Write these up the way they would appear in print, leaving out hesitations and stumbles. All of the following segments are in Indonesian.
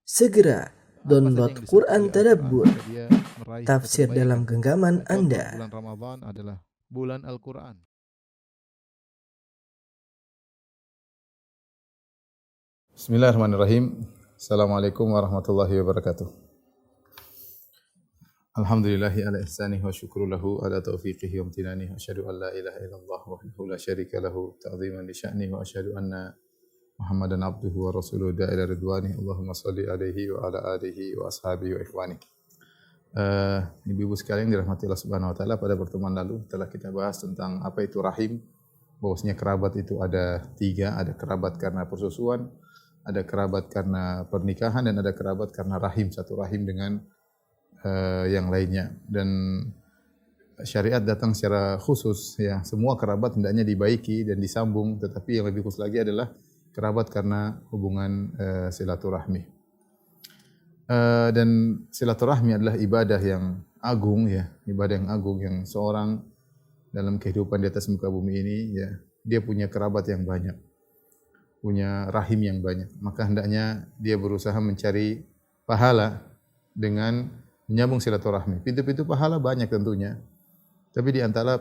Segera download Quran Tadabbur, dia meraih tafsir kebaikan. dalam genggaman Contoh, Anda. bulan Ramadan adalah bulan Al-Quran. Bismillahirrahmanirrahim. Assalamualaikum warahmatullahi wabarakatuh. Alhamdulillahi ala ihsanih wa syukru lahu ala taufiqihi wa amtinanih. Asyhadu an la ilaha illallah wahdahu la syarika lahu ta'ziman li sya'nih wa asyhadu anna Muhammadan abduhu wa rasuluhu da'ila ridwanih. Allahumma salli alaihi wa ala alihi wa ashabihi wa ikhwanih. Ibu-ibu sekalian dirahmati Allah Subhanahu wa taala, pada pertemuan lalu telah kita bahas tentang apa itu rahim. Bahwasanya kerabat itu ada tiga, ada kerabat karena persusuan, ada kerabat karena pernikahan, dan ada kerabat karena rahim, satu rahim dengan yang lainnya. Dan syariat datang secara khusus, ya, semua kerabat hendaknya dibaiki dan disambung, tetapi yang lebih khusus lagi adalah kerabat karena hubungan silaturahmi. Dan silaturahmi adalah ibadah yang agung, ya, ibadah yang agung yang seorang dalam kehidupan di atas muka bumi ini, ya, dia punya kerabat yang banyak, punya rahim yang banyak. Maka hendaknya dia berusaha mencari pahala dengan menyambung silaturahmi. Pintu-pintu pahala banyak tentunya, tapi di antara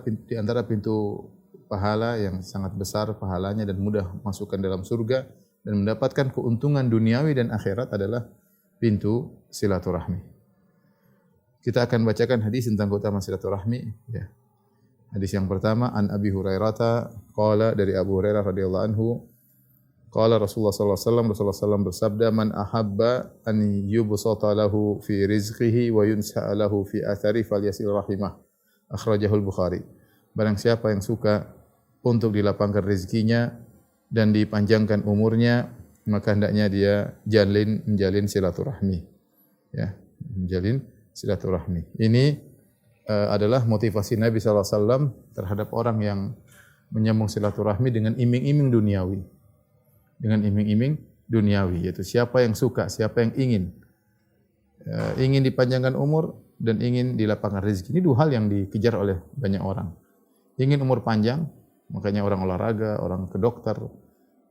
pintu pahala yang sangat besar pahalanya dan mudah masukkan dalam surga dan mendapatkan keuntungan duniawi dan akhirat adalah pintu silaturahmi. Kita akan bacakan hadis tentang keutamaan silaturahmi, ya. Hadis yang pertama, an Abi Hurairah qala, dari Abu Hurairah radhiyallahu anhu, qala Rasulullah sallallahu alaihi wasallam, Rasulullah sallallahu bersabda, man ahabba an yubsata lahu fi rizqihi wa yunsa'a lahu fi athari falyasil rahimah. Akhrajahul Bukhari. Barang siapa yang suka untuk dilapangkan rezekinya dan dipanjangkan umurnya, maka hendaknya dia menjalin silaturahmi, ya, menjalin silaturahmi. Ini adalah motivasi Nabi sallallahu alaihi wasallam terhadap orang yang menyambung silaturahmi dengan iming-iming duniawi. Dengan iming-iming duniawi, yaitu siapa yang suka, siapa yang ingin dipanjangkan umur dan ingin dilapangkan rezeki. Ini dua hal yang dikejar oleh banyak orang. Ingin umur panjang, makanya orang olahraga, orang ke dokter,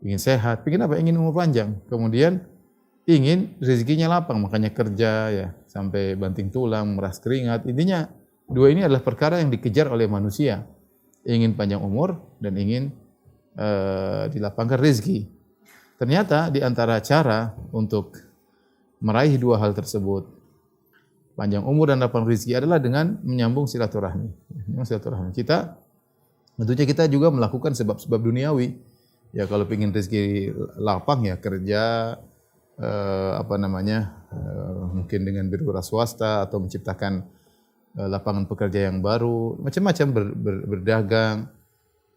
ingin sehat. Ingin apa? Ingin umur panjang. Kemudian ingin rezekinya lapang, makanya kerja, ya, sampai banting tulang, meras keringat. Intinya dua ini adalah perkara yang dikejar oleh manusia. Ingin panjang umur dan ingin dilapangkan rezeki. Ternyata di antara cara untuk meraih dua hal tersebut, panjang umur dan lapang rezeki, adalah dengan menyambung silaturahmi. Tentunya kita juga melakukan sebab-sebab duniawi. Ya, kalau ingin rezeki lapang, ya kerja, mungkin dengan berwira swasta atau menciptakan lapangan pekerja yang baru, macam-macam, berdagang.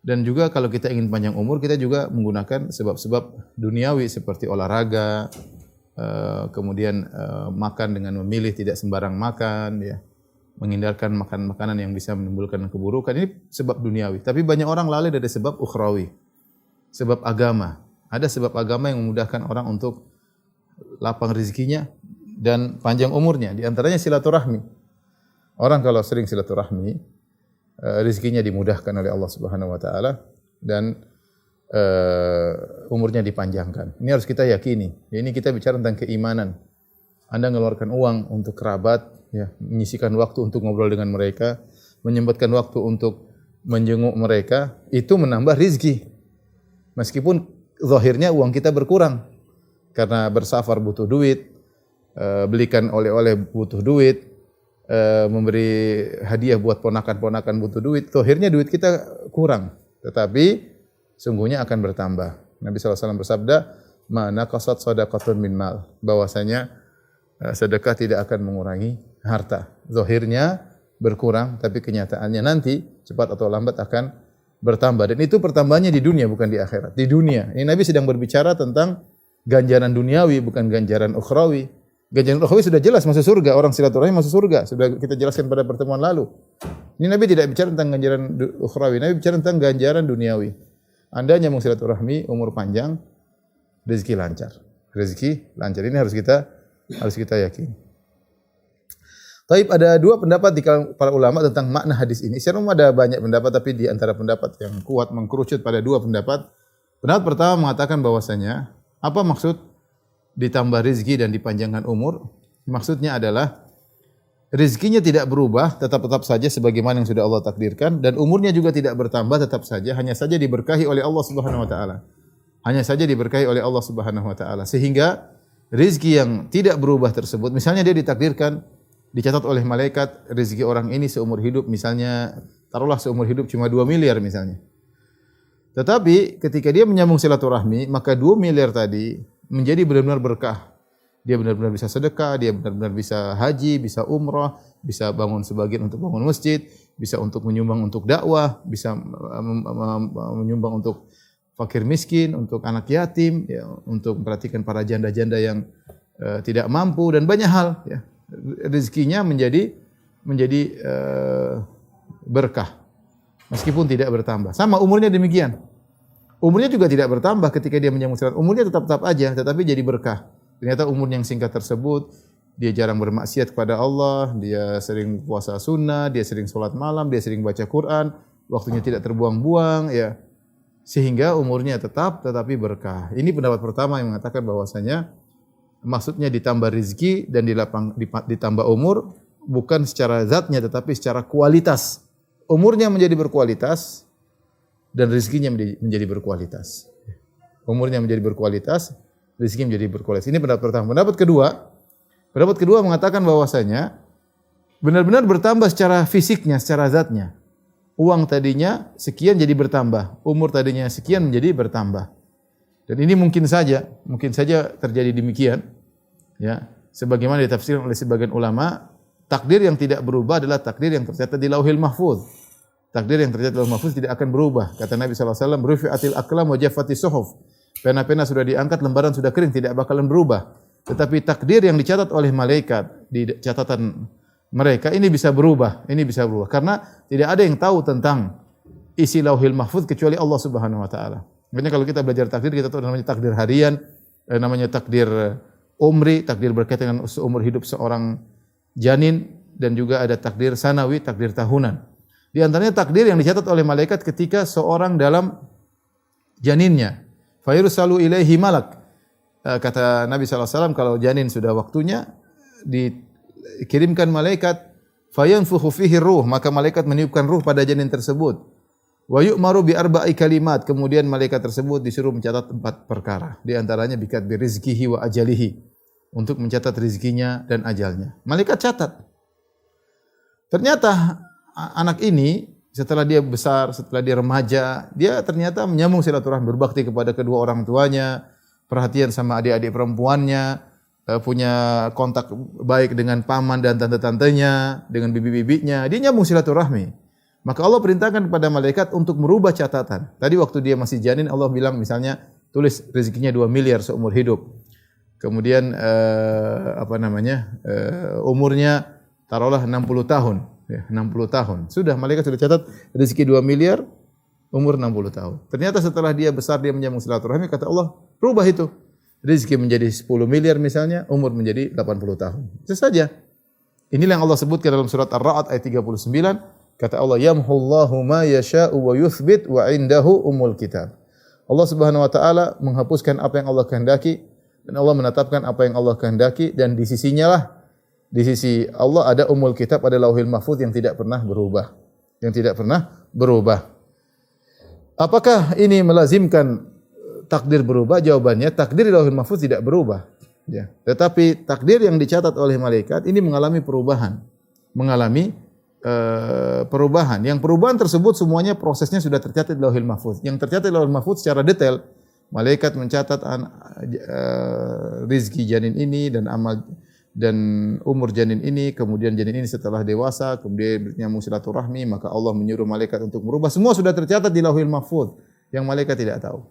Dan juga kalau kita ingin panjang umur, kita juga menggunakan sebab-sebab duniawi seperti olahraga, kemudian makan dengan memilih, tidak sembarang makan, ya, menghindarkan makan makanan yang bisa menimbulkan keburukan. Ini sebab duniawi. Tapi banyak orang lalai dari sebab ukhrawi, sebab agama. Ada sebab agama yang memudahkan orang untuk lapang rezekinya dan panjang umurnya. Di antaranya silaturahmi. Orang kalau sering silaturahmi, rezekinya dimudahkan oleh Allah Subhanahu wa taala dan umurnya dipanjangkan. Ini harus kita yakini. Ya, ini kita bicara tentang keimanan. Anda mengeluarkan uang untuk kerabat, ya, menyisihkan waktu untuk ngobrol dengan mereka, menyempatkan waktu untuk menjenguk mereka, itu menambah rezeki. Meskipun zahirnya uang kita berkurang karena bersafar butuh duit, belikan oleh-oleh butuh duit, memberi hadiah buat ponakan-ponakan butuh duit, akhirnya duit kita kurang, tetapi sungguhnya akan bertambah. Nabi SAW bersabda, ma naqasat shadaqatun min mal, bahwasanya sedekah tidak akan mengurangi harta. Zahirnya berkurang, tapi kenyataannya nanti cepat atau lambat akan bertambah. Dan itu pertambahannya di dunia, bukan di akhirat. Di dunia. Ini Nabi sedang berbicara tentang ganjaran duniawi, bukan ganjaran ukhrawi. Ganjaran ukhrawi sudah jelas masuk surga, orang silaturahmi masuk surga. Sudah kita jelaskan pada pertemuan lalu. Ini Nabi tidak bicara tentang ganjaran ukhrawi, Nabi bicara tentang ganjaran duniawi. Anda nyambung silaturahmi, umur panjang, rezeki lancar. Rezeki lancar. Ini harus kita yakini. Taib, ada dua pendapat di kalangan para ulama tentang makna hadis ini. Secara umum ada banyak pendapat, tapi di antara pendapat yang kuat mengkerucut pada dua pendapat. Pendapat pertama mengatakan bahwasanya apa maksud ditambah rizki dan dipanjangkan umur, maksudnya adalah rizkinya tidak berubah, tetap saja sebagaimana yang sudah Allah takdirkan, dan umurnya juga tidak bertambah, tetap saja, hanya saja diberkahi oleh Allah Subhanahu wa taala. Hanya saja diberkahi oleh Allah Subhanahu wa taala. Sehingga rizki yang tidak berubah tersebut, misalnya dia ditakdirkan, dicatat oleh malaikat rizki orang ini seumur hidup, misalnya taruhlah seumur hidup cuma 2 miliar misalnya. Tetapi ketika dia menyambung silaturahmi, maka 2 miliar tadi menjadi benar-benar berkah. Dia benar-benar bisa sedekah, dia benar-benar bisa haji, bisa umrah, bisa bangun sebagian untuk bangun masjid, bisa untuk menyumbang untuk dakwah, bisa menyumbang untuk fakir miskin, untuk anak yatim, ya, untuk memperhatikan para janda-janda yang tidak mampu dan banyak hal. Ya. Rezekinya menjadi berkah, meskipun tidak bertambah. Sama umurnya demikian. Umurnya juga tidak bertambah ketika dia menyambung silaturahmi. Umurnya tetap aja, tetapi jadi berkah. Ternyata umur yang singkat tersebut, dia jarang bermaksiat kepada Allah, dia sering puasa sunnah, dia sering sholat malam, dia sering baca Quran, waktunya tidak terbuang-buang, ya. Sehingga umurnya tetapi berkah. Ini pendapat pertama yang mengatakan bahwasanya maksudnya ditambah rizki dan ditambah umur, bukan secara zatnya tetapi secara kualitas. Umurnya menjadi berkualitas dan rizkinya menjadi berkualitas. Umurnya menjadi berkualitas, rizki menjadi berkualitas. Ini pendapat pertama. Pendapat kedua mengatakan bahwasanya benar-benar bertambah secara fisiknya, secara zatnya. Uang tadinya sekian jadi bertambah, umur tadinya sekian menjadi bertambah. Dan ini mungkin saja terjadi demikian. Ya, sebagaimana ditafsirkan oleh sebagian ulama, takdir yang tidak berubah adalah takdir yang tercatat di Lauhil Mahfuz. Takdir yang tercatat di Lauhil Mahfuz tidak akan berubah. Kata Nabi sallallahu alaihi wasallam, "Rufi'atil aqlam wa jaffatis suhuf." Pena-pena sudah diangkat, lembaran sudah kering, tidak bakalan berubah. Tetapi takdir yang dicatat oleh malaikat di catatan mereka ini bisa berubah, karena tidak ada yang tahu tentang isi Lauhil Mahfuz kecuali Allah Subhanahu wa taala. Makanya kalau kita belajar takdir, kita tahu namanya takdir harian, namanya takdir umri, takdir berkaitan dengan umur hidup seorang janin, dan juga ada takdir sanawi, takdir tahunan. Di antaranya takdir yang dicatat oleh malaikat ketika seorang dalam janinnya. Fayursalu ilaihi malak. Kata Nabi sallallahu alaihi wasallam, kalau janin sudah waktunya dikirimkan malaikat, fayanfukhu fihi ruh, maka malaikat meniupkan ruh pada janin tersebut. Wa yu'maru bi arba'i kalimat, kemudian malaikat tersebut disuruh mencatat 4 perkara. Di antaranya bikatbi rizqihi wa ajalihi, untuk mencatat rizkinya dan ajalnya. Malaikat catat. Ternyata anak ini setelah dia besar, setelah dia remaja, dia ternyata menyambung silaturahmi, berbakti kepada kedua orang tuanya, perhatian sama adik-adik perempuannya, punya kontak baik dengan paman dan tante-tantenya, dengan bibi-bibinya. Dia nyambung silaturahmi. Maka Allah perintahkan kepada malaikat untuk merubah catatan. Tadi waktu dia masih janin, Allah bilang misalnya tulis rezekinya 2 miliar seumur hidup. Kemudian umurnya taruhlah 60 tahun. Ya, 60 tahun. Sudah malaikat sudah catat rezeki 2 miliar, umur 60 tahun. Ternyata setelah dia besar, dia menyambung silaturahmi, kata Allah, rubah itu. Rezeki menjadi 10 miliar misalnya, umur menjadi 80 tahun. Itu saja. Inilah yang Allah sebutkan dalam surat Ar-Ra'd ayat 39. Kata Allah, yamhullahu ma yasha'u wa yuthbit wa indahu umul kitab. Allah Subhanahu wa taala menghapuskan apa yang Allah kehendaki, dan Allah menetapkan apa yang Allah kehendaki, dan di sisi Allah ada umul kitab, ada Lauhil Mahfuz yang tidak pernah berubah. Apakah ini melazimkan takdir berubah? Jawabannya, takdir di Lauhil Mahfuz tidak berubah. Ya. Tetapi takdir yang dicatat oleh malaikat ini mengalami perubahan. Yang perubahan tersebut semuanya prosesnya sudah tercatat di Lauhil Mahfuz. Yang tercatat di Lauhil Mahfuz secara detail, malaikat mencatat rizki janin ini dan amal dan umur janin ini, kemudian janin ini setelah dewasa, kemudian menyambung silaturahmi, maka Allah menyuruh malaikat untuk merubah. Semua sudah tercatat di Lauhil Mahfuz. Yang malaikat tidak tahu.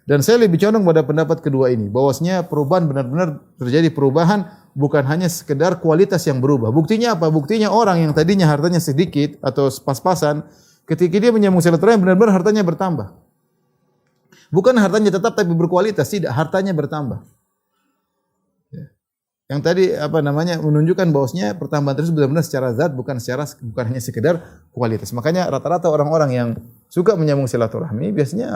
Dan saya lebih condong pada pendapat kedua ini, bahwasanya perubahan benar-benar terjadi perubahan, bukan hanya sekedar kualitas yang berubah. Buktinya apa? Buktinya orang yang tadinya hartanya sedikit atau pas-pasan, ketika dia menyambung silaturahmi benar-benar hartanya bertambah. Bukan hartanya tetap tapi berkualitas, tidak, hartanya bertambah. Yang tadi menunjukkan bahwasanya pertambahan tersebut benar-benar secara zat, bukan hanya sekedar kualitas. Makanya rata-rata orang-orang yang suka menyambung silaturahmi biasanya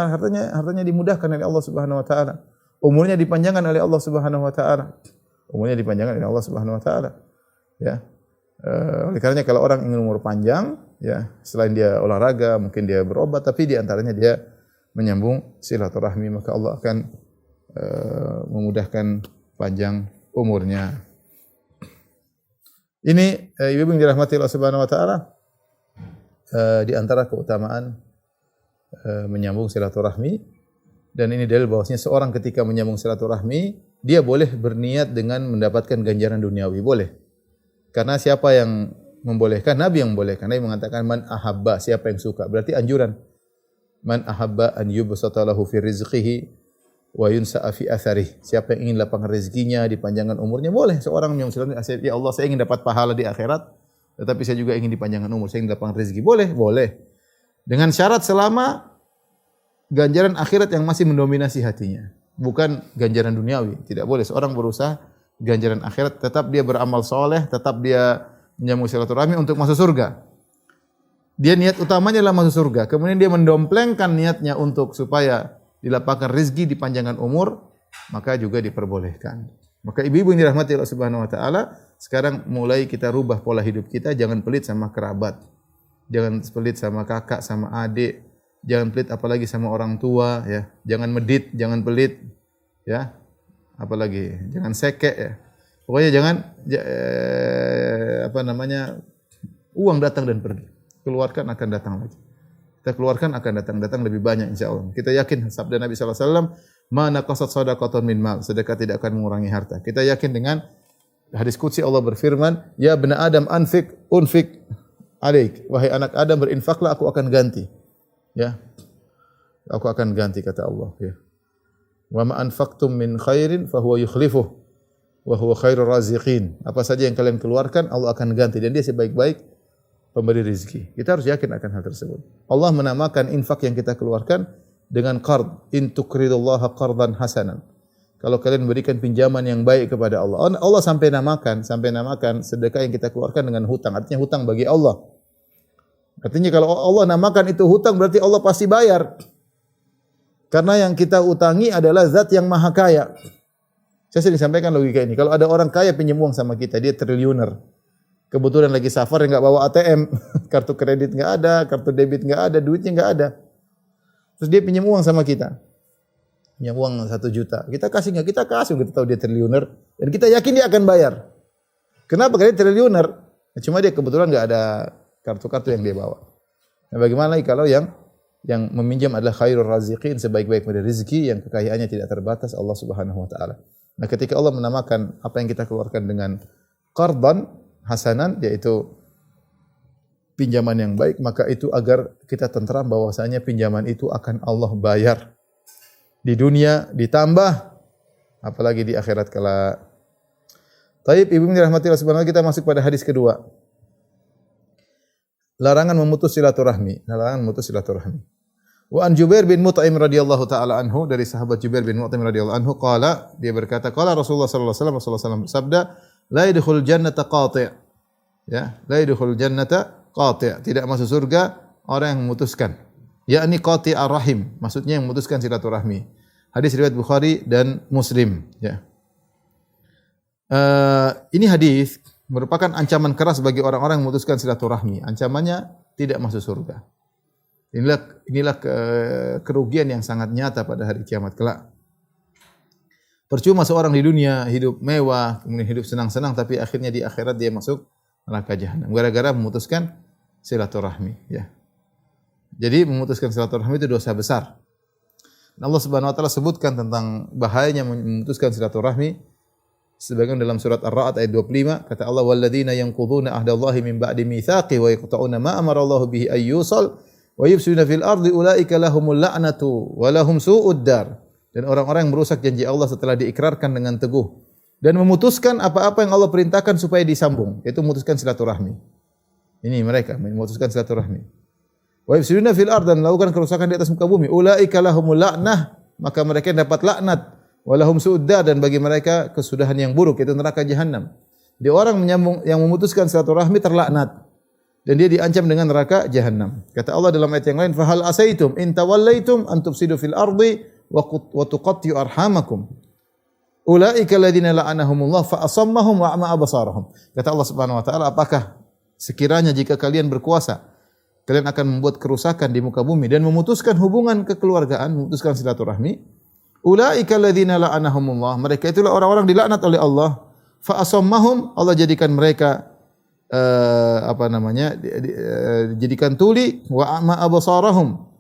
hartanya dimudahkan oleh Allah Subhanahu wa taala. umurnya dipanjangkan oleh Allah Subhanahu wa taala. Umurnya dipanjangkan oleh Allah Subhanahu wa taala. Ya. Oleh karenanya kalau orang ingin umur panjang, ya, selain dia olahraga, mungkin dia berobat, tapi di antaranya dia menyambung silaturahmi, maka Allah akan memudahkan panjang umurnya. Ini ibu yang dirahmati Allah Subhanahu wa taala, di antara keutamaan menyambung silaturahmi, dan ini dalil bahwasanya seorang ketika menyambung silaturahmi, dia boleh berniat dengan mendapatkan ganjaran duniawi, boleh. Karena siapa yang membolehkan? Nabi yang membolehkan. Nabi mengatakan man ahabba, siapa yang suka. Berarti anjuran. Man ahabba an yubsata lahu fi rizqihi wa yunsa'a fi atharih. Siapa yang ingin lapang rezekinya, dipanjangkan umurnya, boleh. Seorang yang ya Allah, saya ingin dapat pahala di akhirat, tetapi saya juga ingin dipanjangkan umur, saya ingin lapang rezeki. Boleh, boleh. Dengan syarat selama ganjaran akhirat yang masih mendominasi hatinya, bukan ganjaran duniawi. Tidak boleh seorang berusaha ganjaran akhirat, tetap dia beramal soleh, tetap dia menyambung silaturahmi untuk masuk surga. Dia niat utamanya adalah masuk surga. Kemudian dia mendomplengkan niatnya untuk supaya dilapangkan rezeki, dipanjangkan umur, maka juga diperbolehkan. Maka ibu-ibu yang dirahmati Allah Subhanahu wa taala, sekarang mulai kita rubah pola hidup kita, jangan pelit sama kerabat. Jangan pelit sama kakak, sama adik, jangan pelit apalagi sama orang tua, ya. Jangan medit, jangan pelit, ya. Apalagi jangan sekek, ya. Pokoknya jangan uang datang dan pergi. Keluarkan akan datang lagi. Kita keluarkan akan datang lebih banyak insyaallah. Kita yakin sabda Nabi sallallahu alaihi wasallam, "Ma naqasat shadaqatun min mal." Sedekah tidak akan mengurangi harta. Kita yakin dengan hadis qudsi Allah berfirman, "Ya bani Adam anfik unfik alaik." Wahai anak Adam, berinfaklah, aku akan ganti. Ya. Aku akan ganti, kata Allah, ya. Wa ma anfaqtum min khairin fa huwa yukhlifuh wa huwa khairur raziqin. Apa saja yang kalian keluarkan, Allah akan ganti, dan dia sebaik-baik pemberi rezeki. Kita harus yakin akan hal tersebut. Allah menamakan infak yang kita keluarkan dengan qard. In tuqridullaha qardan hasanan. Kalau kalian berikan pinjaman yang baik kepada Allah. Allah sampai namakan sedekah yang kita keluarkan dengan hutang. Artinya hutang bagi Allah. Artinya kalau Allah namakan itu hutang, berarti Allah pasti bayar. Karena yang kita utangi adalah zat yang maha kaya. Saya sering sampaikan logika ini. Kalau ada orang kaya pinjam uang sama kita, dia triliuner. Kebetulan lagi safar, nggak bawa ATM, kartu kredit nggak ada, kartu debit nggak ada, duitnya nggak ada. Terus dia pinjam uang sama kita, pinjam uang 1 juta. Kita kasih nggak? Kita kasih. Kita tahu dia triliuner dan kita yakin dia akan bayar. Kenapa? Karena dia triliuner. Cuma dia kebetulan nggak ada kartu-kartu yang dia bawa. Nah, bagaimana kalau yang meminjam adalah khairur raziqin, sebaik-baik pemberi rezeki yang kekayaannya tidak terbatas, Allah Subhanahu wa taala. Nah, ketika Allah menamakan apa yang kita keluarkan dengan qardan hasanan, yaitu pinjaman yang baik, maka itu agar kita tenteram bahwasanya pinjaman itu akan Allah bayar di dunia, ditambah apalagi di akhirat kala. Taib, ibu dirahmati Allah Subhanahu wa taala, kita masuk pada hadis kedua. Larangan memutus silaturahmi. Wa an Jubair bin Mut'im radhiyallahu taala anhu, dari sahabat Jubair bin Mut'im radhiyallahu anhu, qala, dia berkata, qala Rasulullah sallallahu alaihi wasallam bersabda, la yadkhulul jannata qati'. Ya, la yadkhulul jannata qati', tidak masuk surga orang yang memutuskan. Yakni qati'ar rahim, maksudnya yang memutuskan silaturahmi. Hadis riwayat Bukhari dan Muslim, ya. Ini hadis merupakan ancaman keras bagi orang-orang yang memutuskan silaturahmi. Ancamannya tidak masuk surga. Inilah kerugian yang sangat nyata pada hari kiamat kelak. Percuma seorang di dunia hidup mewah, kemudian hidup senang-senang, tapi akhirnya di akhirat dia masuk neraka jahanam gara-gara memutuskan silaturahmi, ya. Jadi memutuskan silaturahmi itu dosa besar. Allah Subhanahu wa taala sebutkan tentang bahayanya memutuskan silaturahmi. Sebagian dalam surat Ar-Ra'd ayat 25, kata Allah, walladzina yanquduna ahdallahi min ba'di mitsaqi wa yaqta'una ma amara Allah bihi ay yusal wa yufsiduna fil ardi ulaika lahumul la'natu wa lahum su'ud dar. Dan orang-orang yang merusak janji Allah setelah diikrarkan dengan teguh dan memutuskan apa-apa yang Allah perintahkan supaya disambung, yaitu memutuskan silaturahmi. Ini mereka memutuskan silaturahmi. Wa yufsiduna fil ardi, dan melakukan kerusakan di atas muka bumi. Ulaika lahumul la'nah, maka mereka dapat laknat. Walahum su'udda, dan bagi mereka kesudahan yang buruk, yaitu neraka jahanam. Jadi orang yang memutuskan silaturahmi terlaknat dan dia diancam dengan neraka jahanam. Kata Allah dalam ayat yang lain, fahal asaitum in tawallaitum an tufsidu fil ardi wa tuqatti'u arhamakum. Ulaika alladziina la'anahumullah fa asammahum wa a'ma absarahum. Kata Allah Subhanahu wa taala, apakah sekiranya jika kalian berkuasa, kalian akan membuat kerusakan di muka bumi dan memutuskan hubungan kekeluargaan, memutuskan silaturahmi. Ulaika alladziina la'anahumullah. Mereka itulah orang-orang dilaknat oleh Allah. Fa asammahum, Allah jadikan mereka dijadikan tuli, wa a'ma absarahum.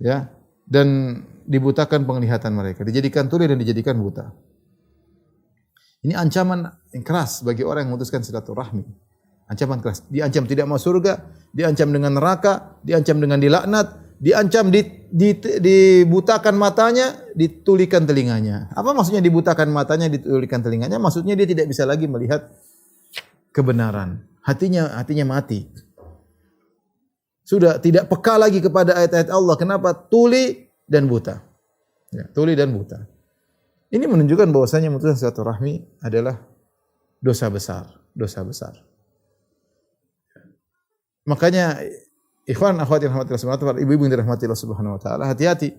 Ya, dan dibutakan penglihatan mereka, dijadikan tuli dan dijadikan buta. Ini ancaman yang keras bagi orang yang memutuskan silaturahmi. Ancaman keras. Diancam tidak masuk surga, diancam dengan neraka, diancam dengan dilaknat, diancam dibutakan matanya, ditulikan telinganya. Apa maksudnya dibutakan matanya, ditulikan telinganya? Maksudnya dia tidak bisa lagi melihat kebenaran. Hatinya mati. Sudah tidak peka lagi kepada ayat-ayat Allah. Kenapa? Tuli dan buta. Ya, tuli dan buta. Ini menunjukkan bahwasanya memutuskan silaturahmi adalah dosa besar, dosa besar. Makanya ikhwan akhwat yang dirahmati Allah Subhanahu wa taala, ibu-ibu yang dirahmati Allah Subhanahu wa taala, hati-hati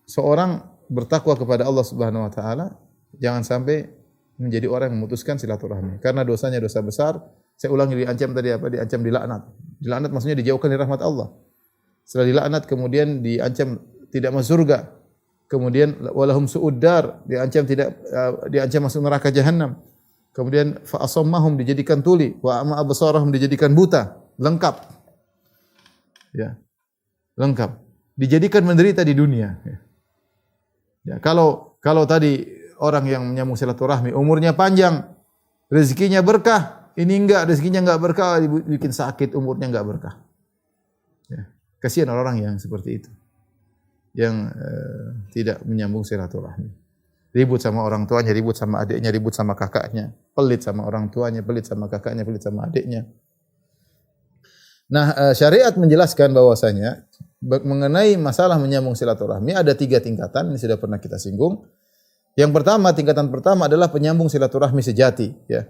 seorang bertakwa kepada Allah Subhanahu wa taala, jangan sampai menjadi orang yang memutuskan silaturahmi karena dosanya dosa besar. Saya ulangi, diancam tadi apa? Diancam dilaknat. Dilaknat maksudnya dijauhkan dari rahmat Allah. Setelah dilaknat kemudian diancam tidak masuk surga. Kemudian walahum su'uddar, diancam masuk neraka jahanam. Kemudian fa asammahum, dijadikan tuli, wa ama absarahum, dijadikan buta, lengkap. Ya. Lengkap. Dijadikan menderita di dunia. Ya, kalau tadi orang yang menyambung silaturahmi umurnya panjang, rezekinya berkah, ini enggak, rezekinya enggak berkah, bikin sakit, umurnya enggak berkah. Ya. Kasihan orang yang seperti itu. Yang tidak menyambung silaturahmi. Ribut sama orang tuanya, ribut sama adiknya, ribut sama kakaknya, pelit sama orang tuanya, pelit sama kakaknya, pelit sama adiknya. Nah, syariat menjelaskan bahwasanya mengenai masalah menyambung silaturahmi ada 3 tingkatan, ini sudah pernah kita singgung. Yang pertama, tingkatan pertama adalah penyambung silaturahmi sejati, ya.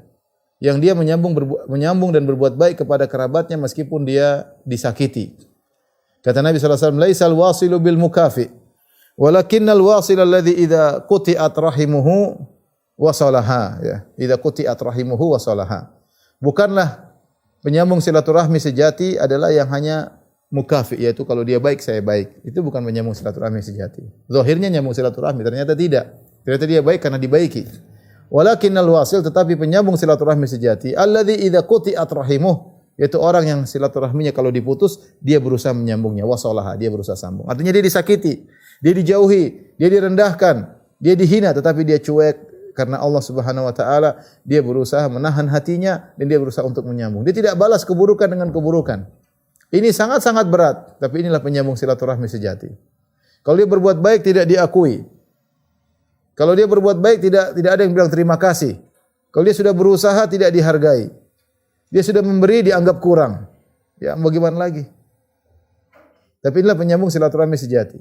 Yang dia menyambung dan berbuat baik kepada kerabatnya meskipun dia disakiti. Kata Nabi sallallahu alaihi wasallam, "Laisal wasilu bil mukafi, walakinnal wasil alladhi idza quti'at rahimuhu wasalaha." Ya, idza quti'at rahimuhu wasalaha. Bukanlah penyambung silaturahmi sejati adalah yang hanya mukafi, yaitu kalau dia baik saya baik. Itu bukan penyambung silaturahmi sejati. Zahirnya nyambung silaturahmi, ternyata tidak. Ternyata dia baik karena dibaiki. Walakinnal wasil, tetapi penyambung silaturahmi sejati alladzi idza quti'at rahimuhu, yaitu orang yang silaturahminya kalau diputus, dia berusaha menyambungnya, wasalaha, dia berusaha sambung. Artinya dia disakiti, dia dijauhi, dia direndahkan, dia dihina, tetapi dia cuek karena Allah Subhanahu wa taala, dia berusaha menahan hatinya dan dia berusaha untuk menyambung. Dia tidak balas keburukan dengan keburukan. Ini sangat-sangat berat, tapi inilah penyambung silaturahmi sejati. Kalau dia berbuat baik tidak diakui. Kalau dia berbuat baik tidak ada yang bilang terima kasih. Kalau dia sudah berusaha tidak dihargai. Dia sudah memberi dianggap kurang. Ya, bagaimana lagi? Tapi inilah penyambung silaturahmi sejati.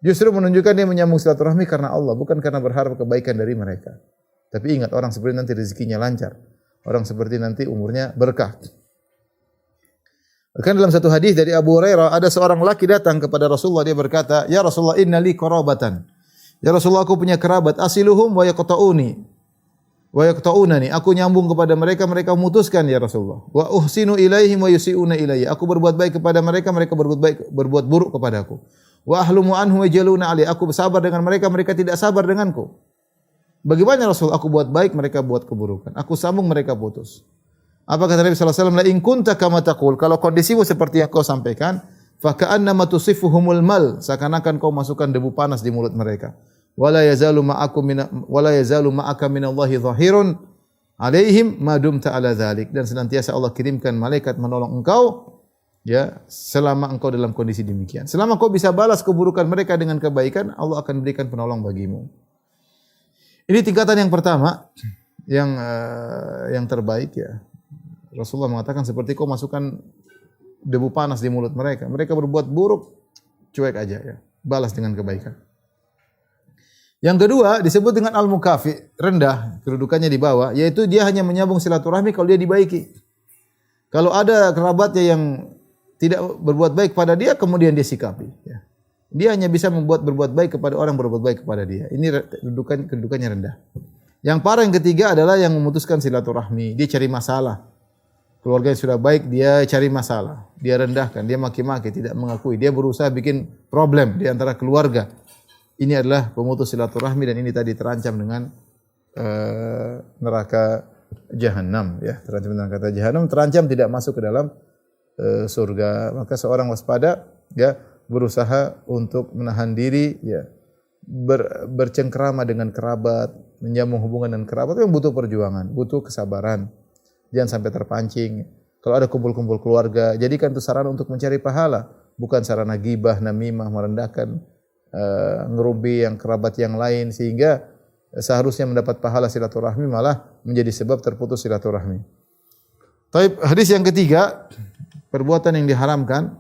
Justru menunjukkan dia menyambung silaturahmi karena Allah, bukan karena berharap kebaikan dari mereka. Tapi ingat, orang seperti nanti rezekinya lancar. Orang seperti nanti umurnya berkah. Bahkan dalam satu hadis dari Abu Hurairah, ada seorang laki datang kepada Rasulullah, dia berkata, "Ya Rasulullah, inna li qarabatan." Ya Rasulullah, aku punya kerabat, asiluhum wa yaqta'uni. Wa yaqta'unani, aku nyambung kepada mereka, mereka memutuskan ya Rasulullah. Wa uhsinu ilaihim wa yusi'una ilayya, aku berbuat baik kepada mereka, mereka berbuat buruk kepadaku. Wa ahlumu anhum wa jaluna alai, aku bersabar dengan mereka, mereka tidak sabar denganku. Bagaimana Rasul? Aku buat baik, mereka buat keburukan. Aku sambung, mereka putus. Apa kata Nabi sallallahu alaihi wasallam? La in kunta kama taqul, kalau kondisimu seperti yang kau sampaikan, fa ka'annama tusifuhumul mal, seakan-akan kau masukkan debu panas di mulut mereka. Wala yazalu ma'aka minallahi dhahirun alaihim ma dumta ala dzalik, dan senantiasa Allah kirimkan malaikat menolong engkau ya selama engkau dalam kondisi demikian. Selama kau bisa balas keburukan mereka dengan kebaikan, Allah akan berikan penolong bagimu. Ini tingkatan yang pertama yang terbaik ya. Rasulullah mengatakan seperti kau masukkan debu panas di mulut mereka. Mereka berbuat buruk, cuek aja ya. Balas dengan kebaikan. Yang kedua disebut dengan al-mukafi, rendah, kedudukannya di bawah, yaitu dia hanya menyambung silaturahmi kalau dia dibaiki. Kalau ada kerabatnya yang tidak berbuat baik pada dia, kemudian dia sikapi. Ya. dia hanya bisa berbuat baik kepada orang berbuat baik kepada dia. Ini kedudukannya rendah. Yang parah yang ketiga adalah yang memutuskan silaturahmi. Dia cari masalah. Keluarga yang sudah baik, dia cari masalah. Dia rendahkan, dia maki-maki, tidak mengakui. Dia berusaha bikin problem di antara keluarga. Ini adalah pemutus silaturahmi dan ini tadi terancam dengan neraka jahanam. Ya, terancam dengan neraka jahanam, terancam tidak masuk ke dalam surga. Maka seorang waspada, ya, berusaha untuk menahan diri, ya, bercengkrama dengan kerabat, menyambung hubungan dengan kerabat itu yang butuh perjuangan, butuh kesabaran. Jangan sampai terpancing. Kalau ada kumpul-kumpul keluarga, jadikan itu sarana untuk mencari pahala, bukan sarana gibah, namimah, merendahkan, ngerumpi yang kerabat yang lain, sehingga seharusnya mendapat pahala silaturahmi malah menjadi sebab terputus silaturahmi. Taib, hadis yang ketiga, perbuatan yang diharamkan.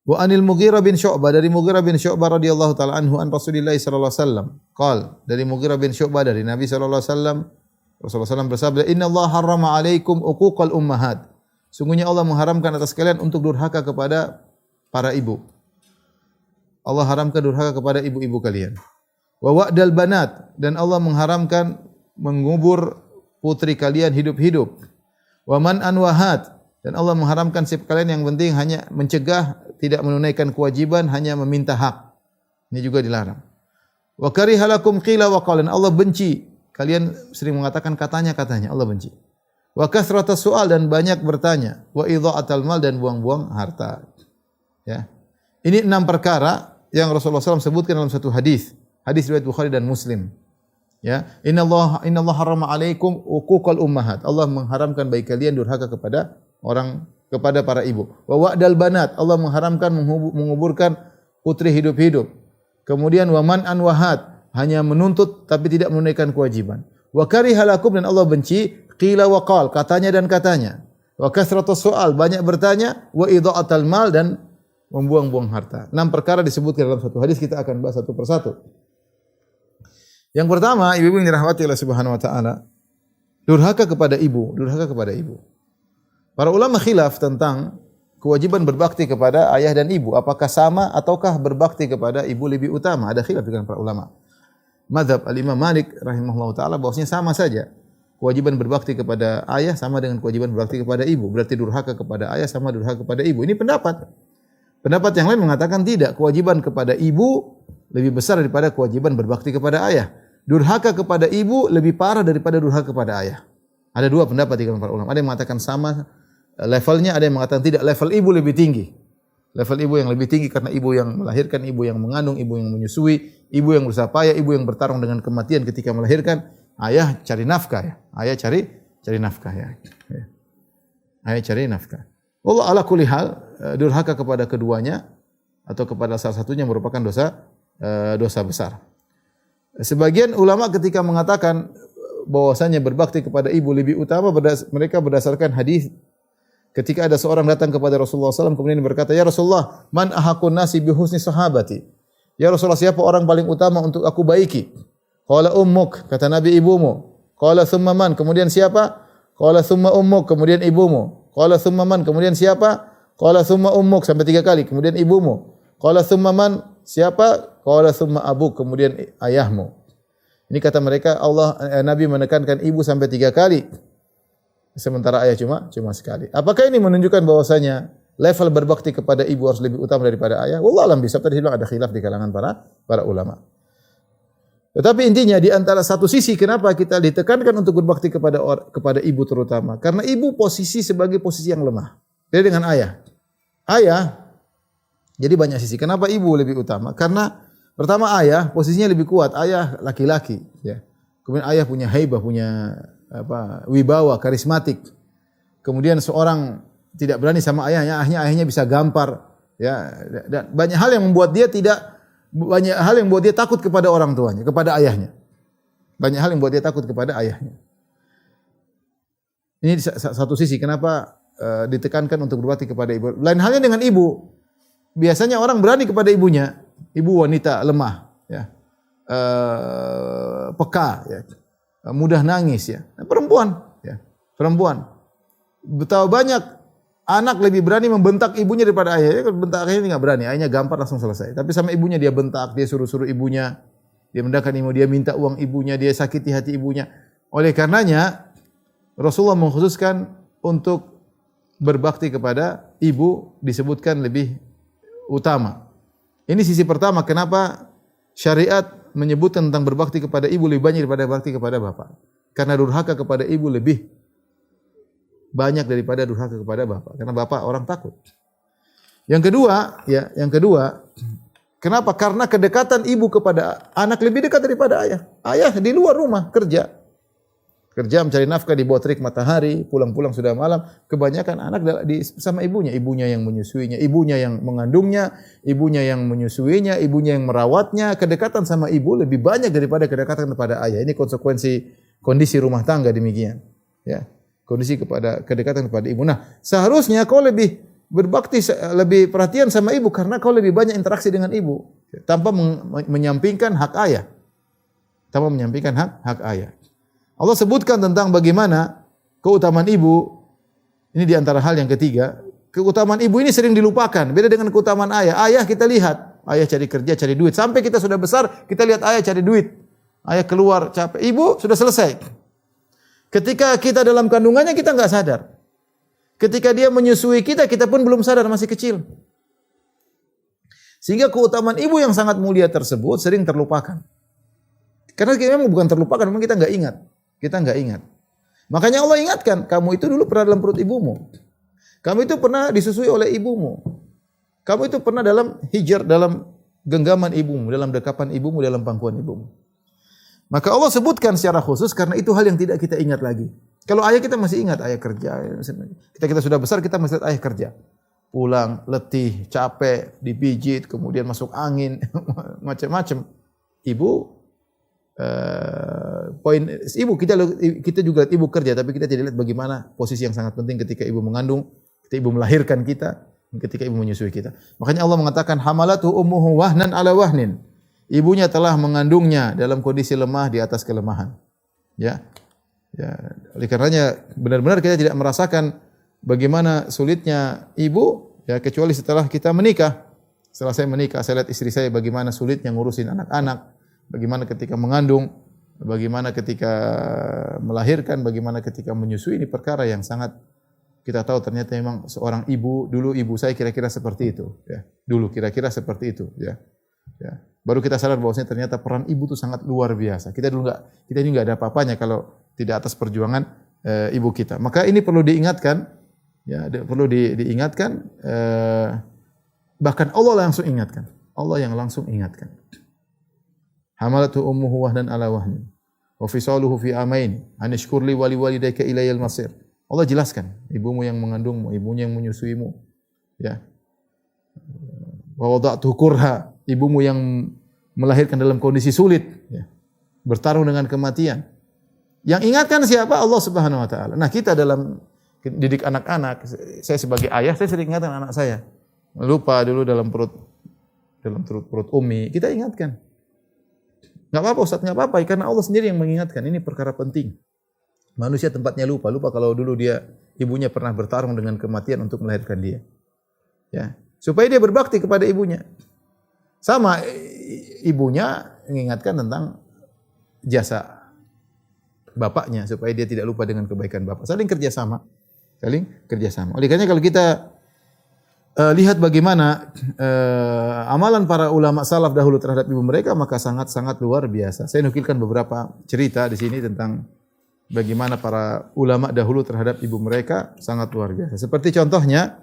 Wa anil Mughirah bin Syu'bah, dari Mughirah bin Syu'bah radhiyallahu taala anhu an Rasulillah sallallahu alaihi wasallam. Qal, dari Mughirah bin Syu'bah dari Nabi sallallahu alaihi wasallam, Rasulullah SAW bersabda, "Inna Allah harrama 'alaikum uquqal ummahat." Sungguhnya Allah mengharamkan atas kalian untuk durhaka kepada para ibu. Allah haramkan durhaka kepada ibu-ibu kalian. Wa wa'dal banat, dan Allah mengharamkan mengubur putri kalian hidup-hidup. Wa man'an wahat, dan Allah mengharamkan sifat kalian yang penting hanya mencegah, tidak menunaikan kewajiban, hanya meminta hak. Ini juga dilarang. Wa karihalakum qila wa qalan, Allah benci kalian sering mengatakan katanya-katanya, Allah benci. Wa kasratas su'al, dan banyak bertanya. Wa idha'atal mal, dan buang-buang harta. Ya. Ini 6 perkara yang Rasulullah SAW sebutkan dalam satu hadis. Hadis riwayat Bukhari dan Muslim. Ya. Inna Allah harrama 'alaikum uquqal ummahat. Allah mengharamkan bagi kalian durhaka kepada para ibu. Wa wa'dal banat, Allah mengharamkan menguburkan putri hidup-hidup. Kemudian wa man'an wahat, hanya menuntut tapi tidak menunaikan kewajiban. Wa karihalakum, dan Allah benci qila wa qal, katanya dan katanya. Wa kasratus su'al, banyak bertanya. Wa idha'atal mal, dan membuang-buang harta. 6 perkara disebutkan dalam satu hadis, kita akan bahas satu persatu. Yang pertama, ibu-ibu yang dirahmati Allah Subhanahu wa taala, durhaka kepada ibu, durhaka kepada ibu. Para ulama khilaf tentang kewajiban berbakti kepada ayah dan ibu, apakah sama ataukah berbakti kepada ibu lebih utama? Ada khilaf dengan para ulama. Mazhab Al-Imam Malik rahimahullah ta'ala bahwasanya sama saja. Kewajiban berbakti kepada ayah sama dengan kewajiban berbakti kepada ibu. Berarti durhaka kepada ayah sama durhaka kepada ibu. Ini pendapat. Pendapat yang lain mengatakan tidak. Kewajiban kepada ibu lebih besar daripada kewajiban berbakti kepada ayah. Durhaka kepada ibu lebih parah daripada durhaka kepada ayah. Ada 2 pendapat di kalangan para ulama. Ada yang mengatakan sama levelnya, ada yang mengatakan tidak. Level ibu lebih tinggi. Level ibu yang lebih tinggi karena ibu yang melahirkan, ibu yang mengandung, ibu yang menyusui, ibu yang berusaha payah, ibu yang bertarung dengan kematian ketika melahirkan. Ayah cari nafkah, ya. Ayah cari nafkah, ya. Ayah cari nafkah. Allah ala kulli hal, durhaka kepada keduanya atau kepada salah satunya merupakan dosa besar. Sebagian ulama ketika mengatakan bahwasanya berbakti kepada ibu lebih utama, mereka berdasarkan hadis. Ketika ada seorang datang kepada Rasulullah SAW kemudian berkata, "Ya Rasulullah, man ahakun nasi bihusni sahabati?" Ya Rasulullah, siapa orang paling utama untuk aku baiki? Qala ummuk, kata Nabi, ibumu. Qala thumma man, kemudian siapa? Qala thumma ummuk, kemudian ibumu. Qala thumma man, kemudian siapa? Qala thumma ummuk, sampai 3 kali, kemudian ibumu. Qala thumma man, siapa? Qala thumma abuk, kemudian ayahmu. Ini kata mereka, Nabi menekankan ibu sampai 3 kali. Sementara ayah cuma sekali. Apakah ini menunjukkan bahwasanya level berbakti kepada ibu harus lebih utama daripada ayah? Wallahu a'lam bishawab. Tadi bilang ada khilaf di kalangan para ulama. Tetapi intinya di antara satu sisi kenapa kita ditekankan untuk berbakti kepada ibu terutama? Karena ibu posisi sebagai posisi yang lemah. Beda dengan ayah. Ayah jadi banyak sisi. Kenapa ibu lebih utama? Karena pertama ayah posisinya lebih kuat. Ayah laki-laki, ya. Kemudian ayah punya haibah, punya wibawa, karismatik. Kemudian seorang tidak berani sama ayahnya bisa gampar, ya. Dan banyak hal yang membuat dia takut kepada orang tuanya, kepada ayahnya. Banyak hal yang membuat dia takut kepada ayahnya. Ini satu sisi kenapa ditekankan untuk berbakti kepada ibu. Lain halnya dengan ibu. Biasanya orang berani kepada ibunya. Ibu wanita lemah, ya. Peka, ya. Mudah nangis, ya. Perempuan, ya. Perempuan. Betapa banyak anak lebih berani membentak ibunya daripada ayahnya. Kalau bentak ayahnya nggak berani, ayahnya gampar langsung selesai. Tapi sama ibunya dia bentak, dia suruh-suruh ibunya, dia mendahkan ibu, dia minta uang ibunya, dia sakiti hati ibunya. Oleh karenanya Rasulullah mengkhususkan untuk berbakti kepada ibu disebutkan lebih utama. Ini sisi pertama kenapa syariat menyebut tentang berbakti kepada ibu lebih banyak daripada bakti kepada bapak. Karena durhaka kepada ibu lebih banyak daripada durhaka kepada bapak. Karena bapak orang takut. Yang kedua, kenapa? Karena kedekatan ibu kepada anak lebih dekat daripada ayah. Ayah di luar rumah kerja mencari nafkah di bawah terik matahari, pulang-pulang sudah malam. Kebanyakan anak sama ibunya, ibunya yang menyusuinya, ibunya yang mengandungnya, ibunya yang menyusuinya, ibunya yang merawatnya. Kedekatan sama ibu lebih banyak daripada kedekatan kepada ayah. Ini kondisi rumah tangga demikian. Ya, kedekatan kepada ibu. Nah, seharusnya kau lebih berbakti, lebih perhatian sama ibu karena kau lebih banyak interaksi dengan ibu tanpa menyampingkan hak ayah. Allah sebutkan tentang bagaimana keutamaan ibu. Ini di antara hal yang ketiga. Keutamaan ibu ini sering dilupakan. Beda dengan keutamaan ayah. Ayah kita lihat, ayah cari kerja, cari duit. Sampai kita sudah besar, kita lihat ayah cari duit. Ayah keluar capek. Ibu sudah selesai. Ketika kita dalam kandungannya kita enggak sadar. Ketika dia menyusui kita, kita pun belum sadar, masih kecil. Sehingga keutamaan ibu yang sangat mulia tersebut sering terlupakan. Karena kita memang bukan terlupakan, memang kita enggak ingat. Makanya Allah ingatkan, kamu itu dulu pernah dalam perut ibumu. Kamu itu pernah disusui oleh ibumu. Kamu itu pernah dalam hijr, dalam genggaman ibumu, dalam dekapan ibumu, dalam pangkuan ibumu. Maka Allah sebutkan secara khusus karena itu hal yang tidak kita ingat lagi. Kalau ayah kita masih ingat, ayah kerja. Kita sudah besar, kita masih lihat ayah kerja. Pulang, letih, capek, dipijit, kemudian masuk angin, macam-macam. Ibu kita juga lihat ibu kerja, tapi kita tidak lihat bagaimana posisi yang sangat penting ketika ibu mengandung, ketika ibu melahirkan kita, ketika ibu menyusui kita. Makanya Allah mengatakan hamalatu ummuhu wahnan ala wahnin. Ibunya telah mengandungnya dalam kondisi lemah di atas kelemahan. Ya. Oleh karenanya benar-benar kita tidak merasakan bagaimana sulitnya ibu ya kecuali setelah kita menikah. Setelah saya menikah, saya lihat istri saya bagaimana sulitnya ngurusin anak-anak. Bagaimana ketika mengandung, bagaimana ketika melahirkan, bagaimana ketika menyusui, ini perkara yang sangat kita tahu ternyata memang seorang ibu, dulu ibu saya kira-kira seperti itu, ya. Dulu kira-kira seperti itu, ya. Baru kita sadar bahwasanya ternyata peran ibu itu sangat luar biasa. Kita ini enggak ada apa-apanya kalau tidak atas perjuangan ibu kita. Maka ini perlu diingatkan, ya, diingatkan bahkan Allah langsung ingatkan. Allah yang langsung ingatkan. Hamalatu ummuhu wahnan ala wahnin wa fisaluhu fi amain an ishkur li wa liwalidayka ilayal masir. Allah jelaskan, ibumu yang mengandungmu, ibumu yang menyusuimu, ya. Wa wada'tu kurha, ibumu yang melahirkan dalam kondisi sulit, ya. Bertarung dengan kematian. Yang ingatkan siapa? Allah Subhanahu wa taala. Nah, kita dalam didik anak-anak, saya sebagai ayah, saya sering ingatkan anak saya. Lupa dulu dalam perut ummi, kita ingatkan. Enggak apa-apa Ustaz, enggak apa-apa karena Allah sendiri yang mengingatkan. Ini perkara penting. Manusia tempatnya lupa kalau dulu ibunya pernah bertarung dengan kematian untuk melahirkan dia. Ya, supaya dia berbakti kepada ibunya. Sama ibunya mengingatkan tentang jasa bapaknya supaya dia tidak lupa dengan kebaikan bapak. Saling kerjasama. Oleh karena kalau kita lihat bagaimana amalan para ulama salaf dahulu terhadap ibu mereka, maka sangat-sangat luar biasa. Saya nukilkan beberapa cerita di sini tentang bagaimana para ulama dahulu terhadap ibu mereka sangat luar biasa. Seperti contohnya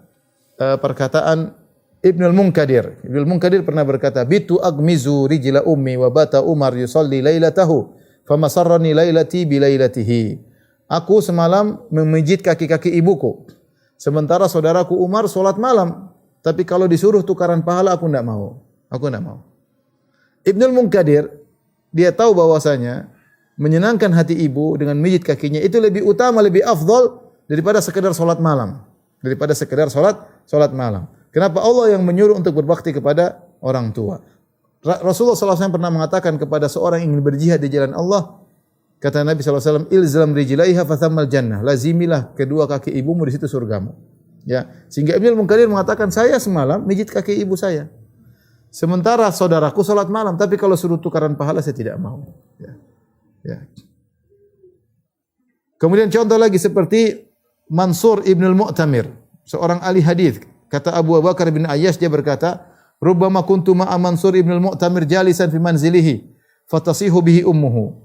perkataan Ibnul Munkadir. Ibnul Munkadir pernah berkata, "Bitu agmizu rijla ummi wa bata Umar yusalli lailatahu, famasarrani lailati bi lailatihi." Aku semalam memijit kaki-kaki ibuku. Sementara saudaraku Umar solat malam, tapi kalau disuruh tukaran pahala aku tidak mau. Ibnul Munkadir dia tahu bahwasanya menyenangkan hati ibu dengan mijit kakinya itu lebih utama, lebih afdal daripada sekedar solat malam. Kenapa Allah yang menyuruh untuk berbakti kepada orang tua? Rasulullah SAW pernah mengatakan kepada seorang yang ingin berjihad di jalan Allah, kata Nabi SAW, ilzam rijlaiha fathammal jannah. Lazimilah kedua kaki ibumu, di situ surgamu. Ya, sehingga Ibnu Munkadir mengatakan saya semalam mijit kaki ibu saya. Sementara saudaraku salat malam, tapi kalau suruh tukaran pahala saya tidak mau. Ya. Ya. Kemudian contoh lagi seperti Mansur Ibn al-Mu'tamir, seorang ahli hadis. Kata Abu Bakar bin Ayyash, dia berkata, "Rubbama kuntu ma'a Mansur Ibn al-Mu'tamir jalisan fi manzilihi, fatasihu bihi ummuhu."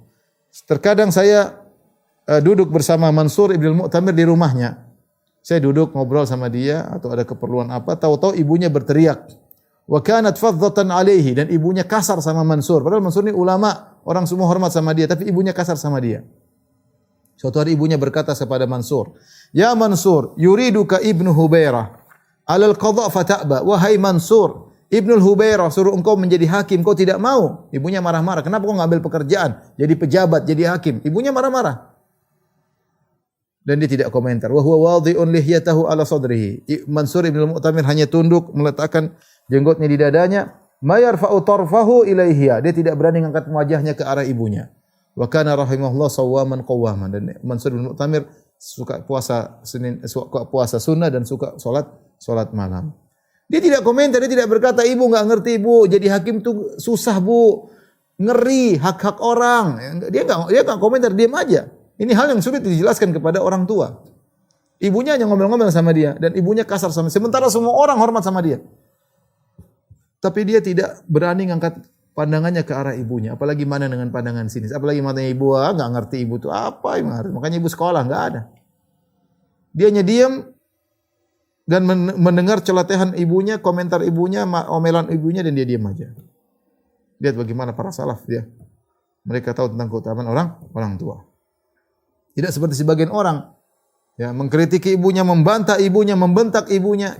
Terkadang saya duduk bersama Mansur Ibn al-Mu'tamir di rumahnya. Saya duduk ngobrol sama dia atau ada keperluan apa, tahu-tahu ibunya berteriak. Wa kanat fadhdatan alaihi, dan ibunya kasar sama Mansur. Padahal Mansur ini ulama, orang semua hormat sama dia, tapi ibunya kasar sama dia. Suatu hari ibunya berkata kepada Mansur, "Ya Mansur, yuriduka Ibnu Hubairah alal qadha fata'ba." Wahai Mansur, Ibnu Hubairah suruh engkau menjadi hakim, kau tidak mau. Ibunya marah-marah. Kenapa kau ngambil pekerjaan, jadi pejabat, jadi hakim? Ibunya marah-marah. Dan dia tidak komentar. Wa huwa wadhi'un lihyatahu ala sadrihi. Mansur Ibn al-Mu'tamir hanya tunduk meletakkan jenggotnya di dadanya. Ma yarfa'u tarfahu ilaihiya. Dia tidak berani mengangkat wajahnya ke arah ibunya. Wa kana rahimahullah sawwaman qawwaman. Dan Mansur Ibn al-Mu'tamir suka puasa Senin, suka puasa sunnah dan suka salat malam. Dia tidak komentar, dia tidak berkata, "Ibu enggak ngerti, Bu, jadi hakim itu susah, Bu. Ngeri hak-hak orang." Dia enggak komentar, diam aja. Ini hal yang sulit dijelaskan kepada orang tua. Ibunya hanya ngomel-ngomel sama dia dan ibunya kasar sama dia. Sementara semua orang hormat sama dia. Tapi dia tidak berani ngangkat pandangannya ke arah ibunya. Apalagi mana dengan pandangan sini. Apalagi matanya ibu, enggak ngerti ibu itu apa yang ngerti. Makanya ibu sekolah enggak ada. Dia hanya diam dan mendengar celotehan ibunya, komentar ibunya, omelan ibunya, dan dia diam aja. Lihat bagaimana para salaf dia. Mereka tahu tentang keutamaan orang tua. Tidak seperti sebagian orang, ya, mengkritiki ibunya, membantah ibunya, membentak ibunya,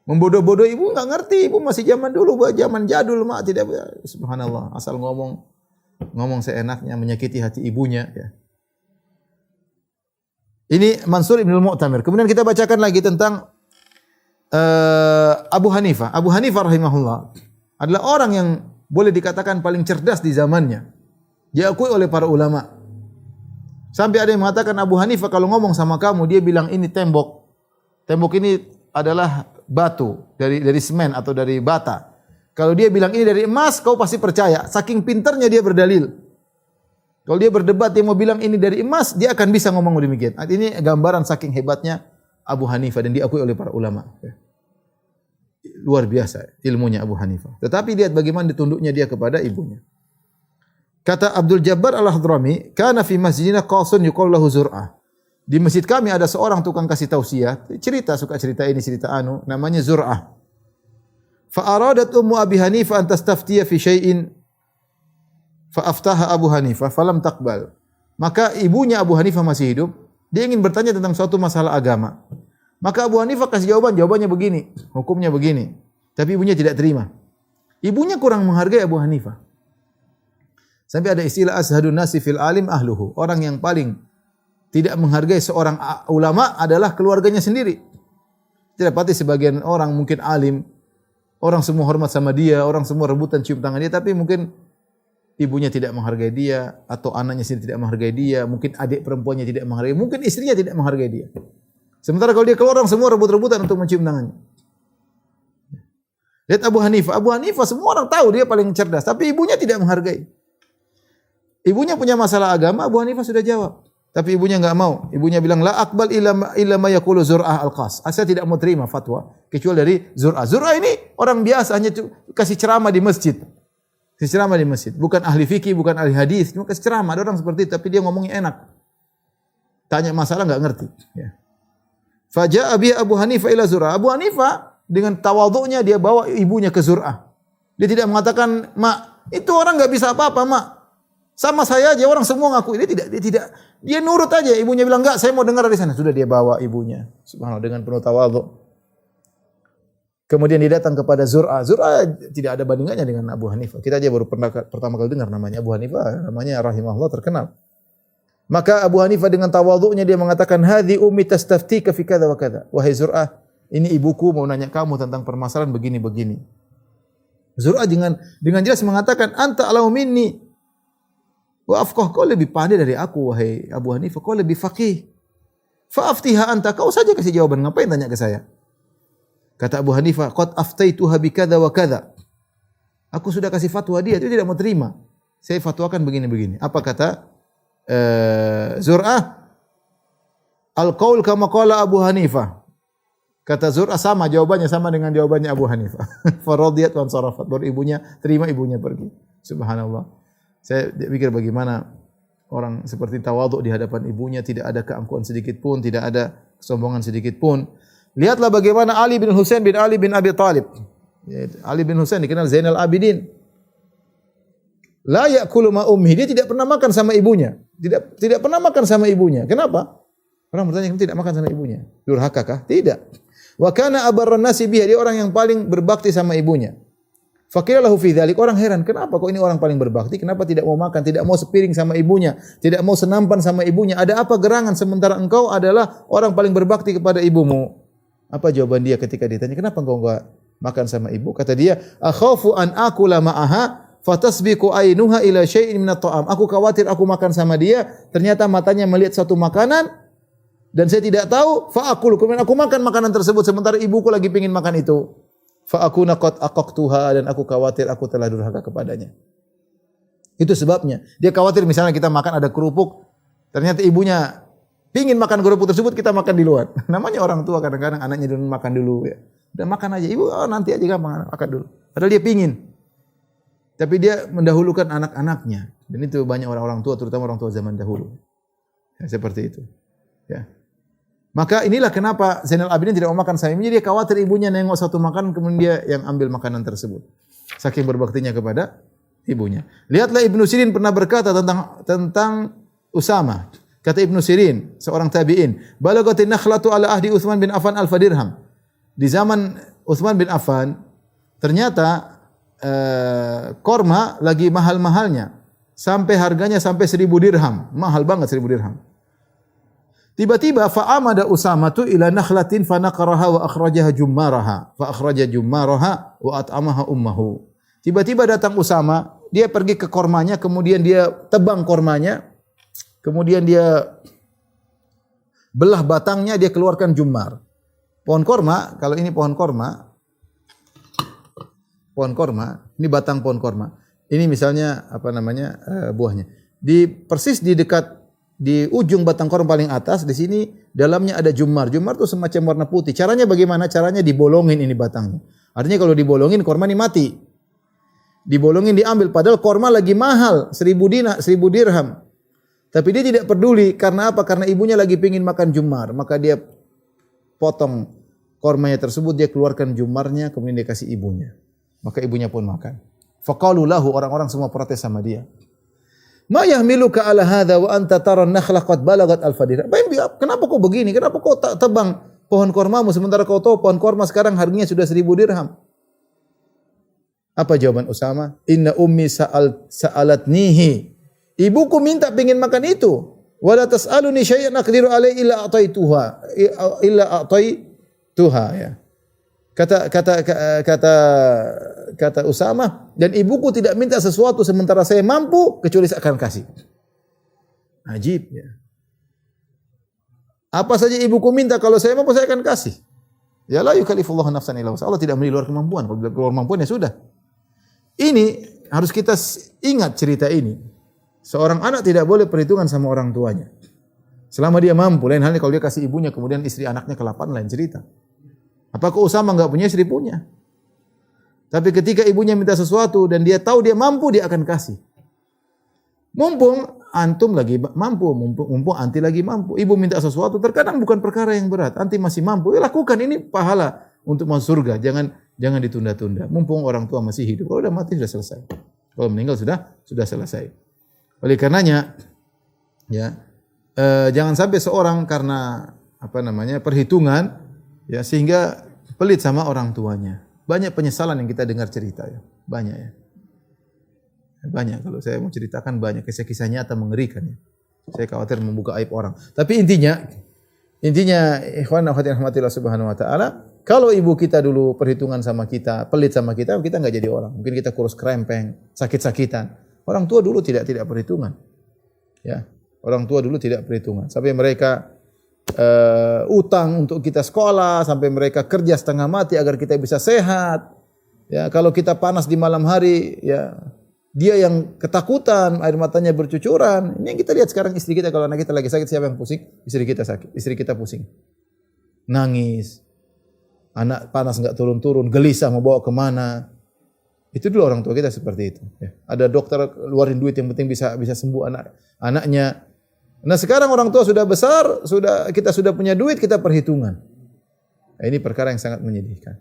membodoh-bodoh ibu, enggak ngerti, ibu masih zaman dulu, zaman jadul, mak tidak. Subhanallah, asal ngomong seenaknya, menyakiti hati ibunya, ya. Ini Mansur Ibn al-Mu'tamir. Kemudian kita bacakan lagi tentang Abu Hanifah. Abu Hanifah rahimahullah adalah orang yang boleh dikatakan paling cerdas di zamannya. Diakui oleh para ulama. Sampai ada yang mengatakan Abu Hanifah kalau ngomong sama kamu, dia bilang ini tembok. Tembok ini adalah batu dari semen atau dari bata. Kalau dia bilang ini dari emas, kau pasti percaya. Saking pintarnya dia berdalil. Kalau dia berdebat, dia mau bilang ini dari emas, dia akan bisa ngomong demikian. Ini gambaran saking hebatnya Abu Hanifah dan diakui oleh para ulama. Luar biasa ilmunya Abu Hanifah. Tetapi lihat bagaimana ditunduknya dia kepada ibunya. Kata Abdul Jabbar Al-Hadrami, "Kana fi masjidina qasun yuqal lahu Zur'ah." Di masjid kami ada seorang tukang kasih tausiah, suka cerita ini, cerita anu, namanya Zur'ah. Fa aradat ummu Abi Hanifah an tastaftiya fi syai'in fa aftaha Abu Hanifah falam taqbal. Maka ibunya Abu Hanifah masih hidup, dia ingin bertanya tentang suatu masalah agama. Maka Abu Hanifah kasih jawabannya begini, hukumnya begini. Tapi ibunya tidak terima. Ibunya kurang menghargai Abu Hanifah. Sampai ada istilah ashadun nasi fil alim ahluhu. Orang yang paling tidak menghargai seorang ulama adalah keluarganya sendiri. Tidak pati sebagian orang mungkin alim, orang semua hormat sama dia, orang semua rebutan cium tangan dia, tapi mungkin ibunya tidak menghargai dia, atau anaknya sendiri tidak menghargai dia, mungkin adik perempuannya tidak menghargai, mungkin istrinya tidak menghargai dia. Sementara kalau dia keluar, orang semua rebut-rebutan untuk mencium tangannya. Lihat Abu Hanifah semua orang tahu dia paling cerdas, tapi ibunya tidak menghargai. Ibunya punya masalah agama, Abu Hanifah sudah jawab. Tapi ibunya enggak mau. Ibunya bilang, "La aqbal illa ma yaqulu Zur'ah al-Qas." Saya tidak mau terima fatwa kecuali dari Zur'ah. Zur'ah ini orang biasa, hanya kasih ceramah di masjid. Kasih ceramah di masjid. Bukan ahli fikih, bukan ahli hadis, cuma kasih ceramah. Ada orang seperti itu, tapi dia ngomongnya enak. Tanya masalah enggak ngerti, ya. Faja'a bi Abu Hanifah ila Zur'ah. Abu Hanifah dengan tawadhu'nya dia bawa ibunya ke Zur'ah. Dia tidak mengatakan, "Mak, itu orang enggak bisa apa-apa, Mak. Sama saya aja, orang semua ngaku." Dia nurut aja. Ibunya bilang, "Enggak, saya mau dengar dari sana." Sudah dia bawa ibunya. Subhanallah, dengan penuh tawadhu. Kemudian dia datang kepada Zur'ah. Zur'ah tidak ada bandingannya dengan Abu Hanifah. Kita aja baru pertama kali dengar namanya Abu Hanifah, namanya rahimahullah terkenal. Maka Abu Hanifah dengan tawadhu'nya dia mengatakan, "Hadhi ummi tastaftika fi kadza wa kadza." Wahai Zur'ah, ini ibuku mau nanya kamu tentang permasalahan begini-begini. Zur'ah dengan jelas mengatakan, "Anta a'lamu minni wa afqah." Kau lebih pandai dari aku, wahai Abu Hanifah, kau lebih faqih. Fa'aftiha anta, kau saja kasih jawaban, ngapain tanya ke saya? Kata Abu Hanifah, qad aftaituha bi kadza wa kadza. Aku sudah kasih fatwa dia, dia tidak mau terima. Saya fatwakan begini-begini. Apa kata Zur'ah? Al-qaul kama qala Abu Hanifah. Kata Zur'ah sama jawabannya sama dengan jawabannya Abu Hanifah. Faradiyat wa ansarafat. Baru ibunya terima, ibunya pergi. Subhanallah. Saya pikir bagaimana orang seperti tawadhu di hadapan ibunya, tidak ada keangkuhan sedikit pun, tidak ada kesombongan sedikit pun. Lihatlah bagaimana Ali bin Husain bin Ali bin Abi Thalib. Ali bin Husain dikenal Zainal Abidin. La ya'kulu ma ummi, dia tidak pernah makan sama ibunya. Tidak pernah makan sama ibunya. Kenapa? Orang bertanya, kenapa tidak makan sama ibunya? Durhaka kah? Tidak. Wa kana abarran nasi biha, dia orang yang paling berbakti sama ibunya. Faqila lahu fi dzalik, orang heran, kenapa kok ini orang paling berbakti, kenapa tidak mau makan, tidak mau sepiring sama ibunya, tidak mau senampan sama ibunya? Ada apa gerangan sementara engkau adalah orang paling berbakti kepada ibumu? Apa jawaban dia ketika ditanya, kenapa engkau enggak makan sama ibu? Kata dia, akhafu an akula ma'aha fatasbiqu ainuha ila syai'in min at-ta'am. Aku khawatir aku makan sama dia, ternyata matanya melihat satu makanan dan saya tidak tahu, fa aqulu, kemudian aku makan makanan tersebut sementara ibuku lagi pengin makan itu. Fa akuna qad aqaqtuha, dan aku khawatir aku telah durhaka kepadanya. Itu sebabnya. Dia khawatir misalnya kita makan ada kerupuk, ternyata ibunya pengin makan kerupuk tersebut, kita makan di luar. Namanya orang tua kadang-kadang anaknya dulu makan dulu ya. Udah makan aja, ibu nanti aja gampang makan dulu. Padahal dia pengin. Tapi dia mendahulukan anak-anaknya. Dan itu banyak orang-orang tua, terutama orang tua zaman dahulu. Ya, seperti itu. Ya. Maka inilah kenapa Zainal Abidin tidak mau makan sama ibunya. Dia khawatir ibunya nengok satu makanan, kemudian dia yang ambil makanan tersebut. Saking berbaktinya kepada ibunya. Lihatlah Ibnu Sirin pernah berkata tentang Usama. Kata Ibnu Sirin, seorang tabi'in, balagatin nakhlatu ala ahdi Utsman bin Affan alfa dirham. Di zaman Utsman bin Affan, ternyata korma lagi mahal-mahalnya. Sampai harganya sampai 1.000 dirham. Mahal banget 1.000 dirham. Tiba-tiba fa'amada Usama tu ila nakhlatin fa naqaraha wa akhrajaha jummaraha fa akhraja jummaraha wa at'amaha ummuhu. Tiba-tiba datang Usama, dia pergi ke kormanya, kemudian dia tebang kormanya, kemudian dia belah batangnya, dia keluarkan jummar. Pohon korma, kalau ini pohon korma, ini batang pohon korma. Ini misalnya apa namanya buahnya. Persis di dekat di ujung batang korma paling atas, di sini dalamnya ada jummar. Jummar itu semacam warna putih. Caranya bagaimana? Caranya dibolongin ini batangnya. Artinya kalau dibolongin korma ini mati. Dibolongin diambil, padahal korma lagi mahal 1.000 dirham. Tapi dia tidak peduli, karena apa? Karena ibunya lagi pingin makan jummar. Maka dia potong kormanya tersebut, dia keluarkan jummarnya, kemudian dia kasih ibunya. Maka ibunya pun makan. Faqalu lahu, orang-orang semua protes sama dia. Ma yahmiluka ala hadha wa anta tara an-nakhla qad balagat al-fadir. Kenapa kau begini? Kenapa kau tak tebang pohon kormamu sementara kau tahu pohon korma sekarang harganya sudah 1.000 dirham? Apa jawaban Usama? Inna ummi sa'alatnihi. Ibuku minta pengin makan itu. Wala tas'aluni syai'an aqdiru alaihi illa a'taituha ya. Kata Usama, dan ibuku tidak minta sesuatu sementara saya mampu kecuali saya akan kasih. Ajib ya. Apa saja ibuku minta, kalau saya mampu saya akan kasih. Ya la yukallifullahu nafsan illa wus'aha. Allah tidak memberi luar kemampuan. Kalau keluar kemampuan ya sudah. Ini harus kita ingat cerita ini. Seorang anak tidak boleh perhitungan sama orang tuanya. Selama dia mampu. Lain halnya kalau dia kasih ibunya, kemudian istri anaknya kelaparan, lain cerita. Apakah Usama enggak punya, istri punya. Tapi ketika ibunya minta sesuatu dan dia tahu dia mampu, dia akan kasih. Mumpung antum lagi mampu, mumpung anti lagi mampu. Ibu minta sesuatu, terkadang bukan perkara yang berat. Anti masih mampu, ya lakukan, ini pahala untuk masuk surga. Jangan ditunda-tunda. Mumpung orang tua masih hidup. Kalau sudah mati sudah selesai. Kalau meninggal sudah selesai. Oleh karenanya, ya jangan sampai seorang karena perhitungan, ya sehingga pelit sama orang tuanya. Banyak penyesalan yang kita dengar cerita ya. Banyak ya. Banyak, kalau saya mau ceritakan banyak kisah-kisah nyata mengerikan ya. Saya khawatir membuka aib orang. Tapi intinya ikhwan wa akhwat rahmatillah subhanahu wa taala, kalau ibu kita dulu perhitungan sama kita, pelit sama kita enggak jadi orang. Mungkin kita kurus krempeng, sakit-sakitan. Orang tua dulu tidak perhitungan. Ya. Orang tua dulu tidak perhitungan. Sampai mereka utang untuk kita sekolah, sampai mereka kerja setengah mati agar kita bisa sehat. Ya, kalau kita panas di malam hari, ya dia yang ketakutan, air matanya bercucuran. Ini yang kita lihat sekarang istri kita, kalau anak kita lagi sakit, siapa yang pusing? Istri kita sakit, istri kita pusing. Nangis. Anak panas enggak turun-turun, gelisah mau bawa kemana. Itu dulu orang tua kita seperti itu. Ya. Ada dokter keluarin duit yang penting bisa sembuh anaknya. Nah sekarang orang tua sudah besar, kita sudah punya duit, kita perhitungan. Nah, ini perkara yang sangat menyedihkan.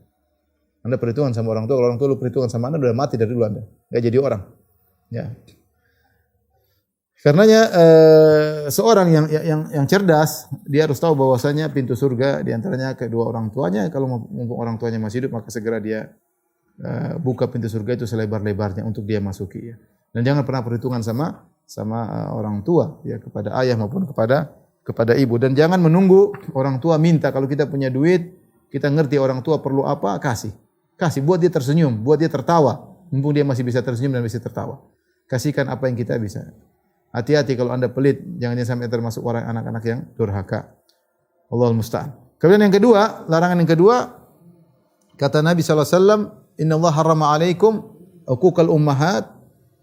Anda perhitungan sama orang tua, kalau orang tua lu perhitungan sama Anda, udah mati dari dulu Anda. Enggak jadi orang. Ya. Karenanya seorang yang cerdas, dia harus tahu bahwasanya pintu surga di antaranya kedua orang tuanya. Kalau mumpung orang tuanya masih hidup, maka segera dia buka pintu surga itu selebar-lebarnya untuk dia masuki. Ya. Dan jangan pernah perhitungan sama orang tua, ya, kepada ayah maupun kepada ibu. Dan jangan menunggu orang tua minta. Kalau kita punya duit, kita ngerti orang tua perlu apa, kasih buat dia tersenyum, buat dia tertawa. Mumpung dia masih bisa tersenyum dan bisa tertawa. Kasihkan apa yang kita bisa. Hati-hati kalau Anda pelit, jangan sampai termasuk orang anak-anak yang durhaka. Allahul musta'an. Kemudian yang kedua, larangan yang kedua, kata Nabi sallallahu alaihi wasallam, "Innallaha harrama 'alaikum uquqal ummahat."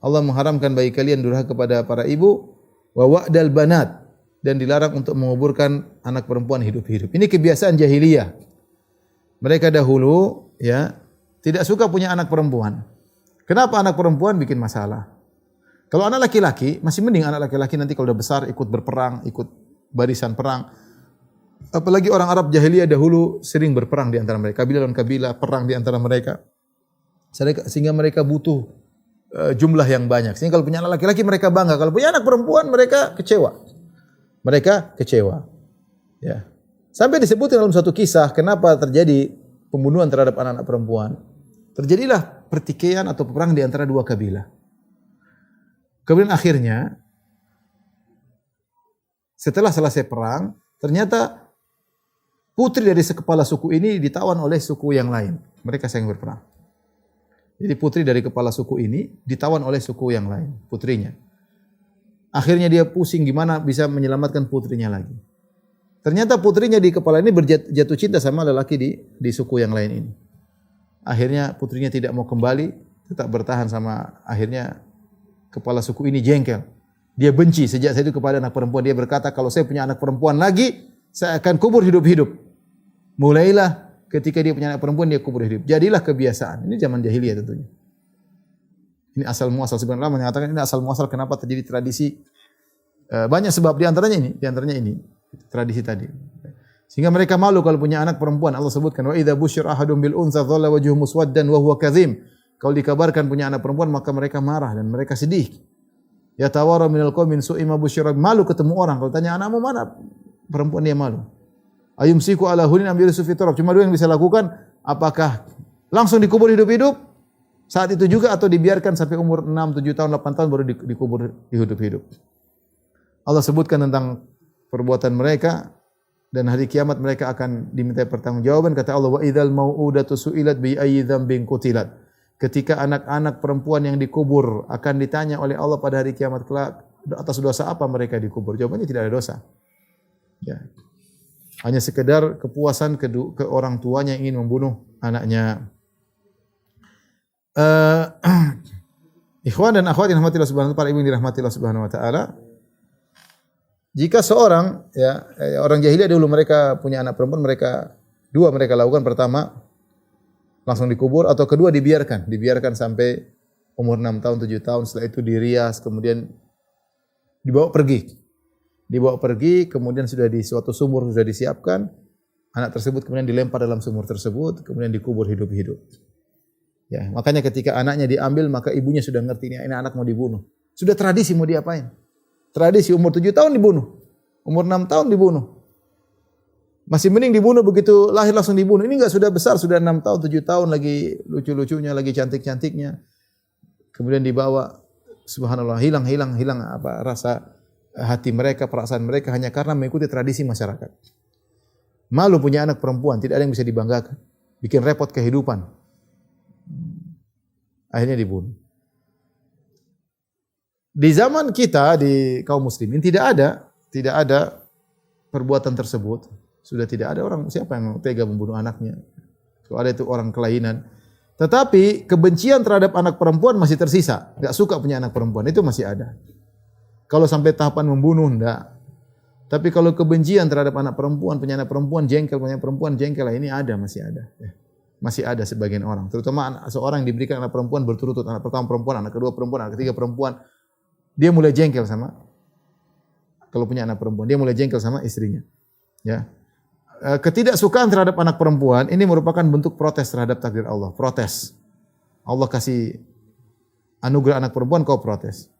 Allah mengharamkan bagi kalian durhaka kepada para ibu, wa wa'dal banat, dan dilarang untuk menguburkan anak perempuan hidup-hidup. Ini kebiasaan jahiliyah. Mereka dahulu ya tidak suka punya anak perempuan. Kenapa anak perempuan bikin masalah? Kalau anak laki-laki, masih mending anak laki-laki nanti kalau udah besar ikut berperang, ikut barisan perang. Apalagi orang Arab jahiliyah dahulu sering berperang di antara mereka, kabilah dan kabilah perang di antara mereka. Sehingga mereka butuh jumlah yang banyak. Sehingga kalau punya anak laki-laki mereka bangga, kalau punya anak perempuan mereka kecewa. Ya. Sampai disebutkan dalam satu kisah kenapa terjadi pembunuhan terhadap anak-anak perempuan. Terjadilah pertikaian atau perang di antara dua kabilah. Kemudian akhirnya setelah selesai perang, ternyata putri dari kepala suku ini ditawan oleh suku yang lain. Mereka saling berperang. Jadi putri dari kepala suku ini ditawan oleh suku yang lain, putrinya. Akhirnya dia pusing gimana bisa menyelamatkan putrinya lagi. Ternyata putrinya di kepala ini jatuh cinta sama lelaki di suku yang lain ini. Akhirnya putrinya tidak mau kembali, tetap bertahan sama, akhirnya kepala suku ini jengkel. Dia benci sejak itu kepada anak perempuan. Dia berkata, kalau saya punya anak perempuan lagi, saya akan kubur hidup-hidup. Mulailah ketika dia punya anak perempuan, dia kubur hidup. Jadilah kebiasaan. Ini zaman jahiliyah tentunya. Ini asal muasal. Sebenarnya mengatakan ini asal muasal kenapa terjadi tradisi. Banyak sebab di antaranya ini tradisi tadi. Sehingga mereka malu kalau punya anak perempuan. Allah sebutkan wa idza busyira ahadum bil unsa dhalla wajhuhu muswaddan wa huwa kadzim. Kalau dikabarkan punya anak perempuan maka mereka marah dan mereka sedih. Ya tawara minal qaumin su'ima busyira, malu ketemu orang. Kalau tanya anakmu mana perempuan, dia malu. Ayumsiku ala hunin am yurisu fi turab. Cuma dua yang bisa lakukan, apakah langsung dikubur hidup-hidup saat itu juga atau dibiarkan sampai umur 6, 7 tahun, 8 tahun baru dikubur hidup-hidup. Allah sebutkan tentang perbuatan mereka dan hari kiamat mereka akan diminta pertanggungjawaban. Kata Allah, wa idzal mau'udatu su'ilat bi ayyi dzambin qutilat. Ketika anak-anak perempuan yang dikubur akan ditanya oleh Allah pada hari kiamat kelak, atas dosa apa mereka dikubur? Jawabannya tidak ada dosa. Ya. Hanya sekedar kepuasan ke orang tuanya yang ingin membunuh anaknya. Ikhwan dan akhwat yang dirahmati Allah Subhanahu wa taala, para ibu yang dirahmati Allah Subhanahu wa taala. Jika seorang orang jahiliyah dulu mereka punya anak perempuan, mereka lakukan. Pertama, langsung dikubur, atau kedua dibiarkan sampai umur 6 tahun, 7 tahun, setelah itu dirias, kemudian dibawa pergi, kemudian sudah di suatu sumur sudah disiapkan, anak tersebut kemudian dilempar dalam sumur tersebut, kemudian dikubur hidup-hidup. Ya, makanya ketika anaknya diambil, maka ibunya sudah ngerti ini anak mau dibunuh. Sudah tradisi mau diapain? Tradisi umur 7 tahun dibunuh, umur 6 tahun dibunuh. Masih mending dibunuh begitu lahir langsung dibunuh. Ini enggak sudah besar, sudah 6 tahun, 7 tahun lagi lucu-lucunya, lagi cantik-cantiknya. Kemudian dibawa, subhanallah, hilang apa rasa hati mereka, perasaan mereka hanya karena mengikuti tradisi masyarakat. Malu punya anak perempuan, tidak ada yang bisa dibanggakan. Bikin repot kehidupan. Akhirnya dibunuh. Di zaman kita di kaum muslimin tidak ada perbuatan tersebut, sudah tidak ada orang siapa yang tega membunuh anaknya. Kalau ada itu orang kelainan. Tetapi kebencian terhadap anak perempuan masih tersisa. Enggak suka punya anak perempuan, itu masih ada. Kalau sampai tahapan membunuh, enggak. Tapi kalau kebencian terhadap anak perempuan, punya anak perempuan jengkel, punya perempuan jengkel, ini ada, masih ada. Masih ada sebagian orang. Terutama seorang yang diberikan anak perempuan berturut-turut, anak pertama perempuan, anak kedua perempuan, anak ketiga perempuan. Dia mulai jengkel sama, kalau punya anak perempuan, dia mulai jengkel sama istrinya. Ya. Ketidaksukaan terhadap anak perempuan, ini merupakan bentuk protes terhadap takdir Allah. Protes. Allah kasih anugerah anak perempuan, kau protes.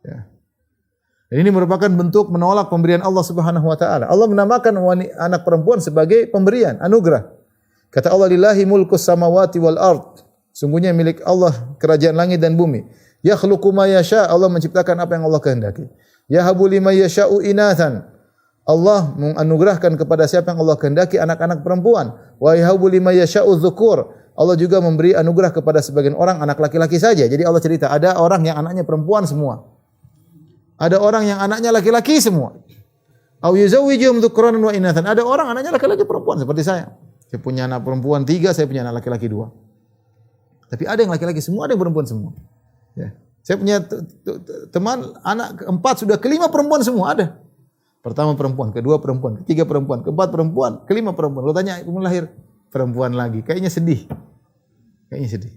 Ya. Dan ini merupakan bentuk menolak pemberian Allah Subhanahu wa taala. Allah menamakan anak perempuan sebagai pemberian, anugerah. Kata Allah, lillahi mulkus samawati wal ard. Sungguhnya milik Allah kerajaan langit dan bumi. Yakhluqu ma yasha, Allah menciptakan apa yang Allah kehendaki. Yahabu liman yasha'u inathan. Allah menganugerahkan kepada siapa yang Allah kehendaki anak-anak perempuan. Wa yahabu liman yasha'u dzukur. Allah juga memberi anugerah kepada sebagian orang anak laki-laki saja. Jadi Allah cerita, ada orang yang anaknya perempuan semua. Ada orang yang anaknya laki-laki semua. Au yuzawwijuhum dzukuranan wa inathan. Ada orang anaknya laki-laki perempuan seperti saya. Saya punya anak perempuan 3, saya punya anak laki-laki 2. Tapi ada yang laki-laki semua, ada yang perempuan semua. Ya. Saya punya teman anak keempat sudah kelima perempuan semua ada. Pertama perempuan, kedua perempuan, ketiga perempuan, keempat perempuan, kelima perempuan. Kalau tanya ibu lahir perempuan lagi, kayaknya sedih. Kayaknya sedih.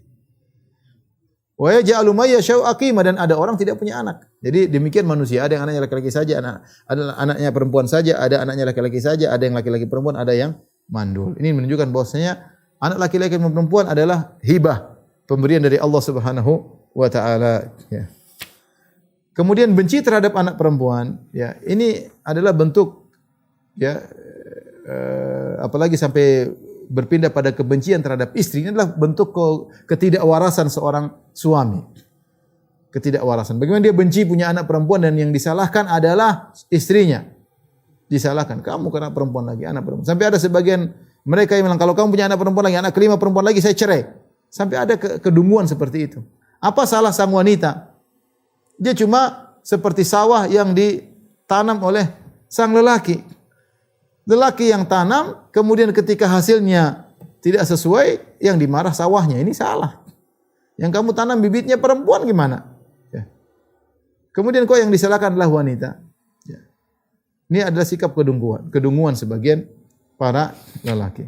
Wa yaj'alu may yasha'u aqima, dan ada orang tidak punya anak. Jadi demikian manusia, ada yang anaknya laki-laki saja, ada anaknya perempuan saja, ada anaknya laki-laki saja, ada yang laki-laki perempuan, ada yang mandul. Ini menunjukkan bahwasanya anak laki-laki dan perempuan adalah hibah, pemberian dari Allah Subhanahu wa taala, ya. Kemudian benci terhadap anak perempuan, ya, ini adalah bentuk, ya, apalagi sampai berpindah pada kebencian terhadap istri, ini adalah bentuk ketidakwarasan seorang suami. Ketidakwarasan. Bagaimana dia benci punya anak perempuan dan yang disalahkan adalah istrinya. Disalahkan, kamu karena perempuan lagi, anak perempuan. Sampai ada sebagian mereka yang bilang, kalau kamu punya anak perempuan lagi, anak kelima perempuan lagi, saya cerai. Sampai ada kedunguan seperti itu. Apa salah sang wanita? Dia cuma seperti sawah yang ditanam oleh sang lelaki. Lelaki yang tanam, kemudian ketika hasilnya tidak sesuai, yang dimarah sawahnya. Ini salah. Yang kamu tanam bibitnya perempuan gimana? Ya. Kemudian kok yang disalahkan adalah wanita. Ya. Ini adalah sikap kedunguan sebagian para lelaki.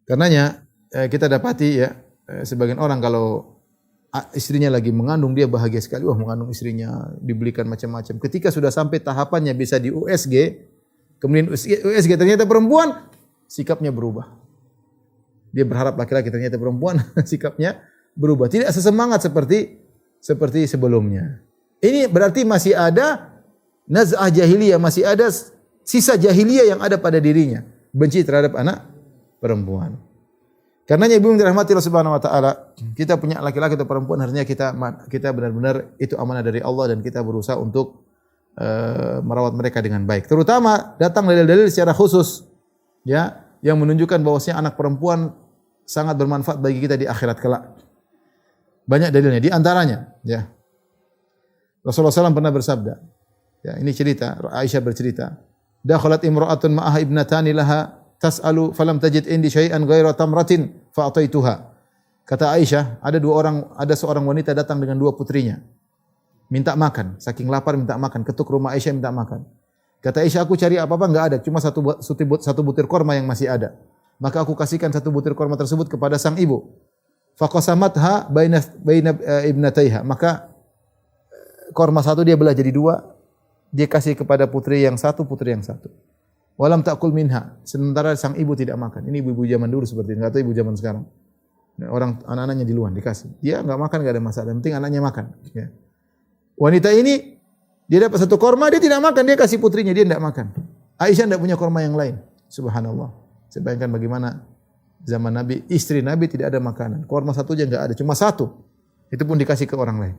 Karenanya kita dapati, ya, sebagian orang kalau istrinya lagi mengandung, dia bahagia sekali. Wah, mengandung istrinya, dibelikan macam-macam. Ketika sudah sampai tahapannya bisa di USG, kemudian USG ternyata perempuan, sikapnya berubah. Dia berharap laki-laki, ternyata perempuan, sikapnya berubah. Tidak sesemangat seperti sebelumnya. Ini berarti masih ada naz'ah jahiliyah, masih ada sisa jahiliyah yang ada pada dirinya. Benci terhadap anak perempuan. Karenanya ibu yang dirahmati Allah Subhanahu wa taala, kita punya laki-laki atau perempuan, harusnya kita benar-benar itu amanah dari Allah dan kita berusaha untuk merawat mereka dengan baik. Terutama datang dalil-dalil secara khusus, ya, yang menunjukkan bahwasanya anak perempuan sangat bermanfaat bagi kita di akhirat kelak. Banyak dalilnya, di antaranya, ya, Rasulullah SAW pernah bersabda, ya, ini cerita, Aisyah bercerita, dakhalat imra'atun ma'aha ibnatani laha tas'alu falam tajid indi syai'an ghaira tamratin fa'ataituha. Kata Aisyah, ada seorang wanita datang dengan 2 putrinya. Minta makan, saking lapar minta makan, ketuk rumah Aisyah minta makan. Kata Aisyah, aku cari apa-apa enggak ada, cuma satu butir korma yang masih ada. Maka aku kasihkan 1 butir korma tersebut kepada sang ibu. Faqasamatha baina ibnataiha. Maka korma 1 dia belah jadi 2, dia kasih kepada putri yang 1, putri yang 1. Walam ta'kul minha. Sementara sang ibu tidak makan. Ini ibu-ibu zaman dulu seperti ini, enggak tahu ibu zaman sekarang. Orang anak-anaknya di luar dikasih. Dia enggak makan enggak ada masalah, yang penting anaknya makan, ya. Wanita ini dia dapat 1 korma, dia tidak makan, dia kasih putrinya, dia tidak makan. Aisyah tidak punya korma yang lain. Subhanallah. Saya bayangkan bagaimana zaman Nabi, istri Nabi tidak ada makanan. Korma 1 aja enggak ada, cuma 1. Itu pun dikasih ke orang lain.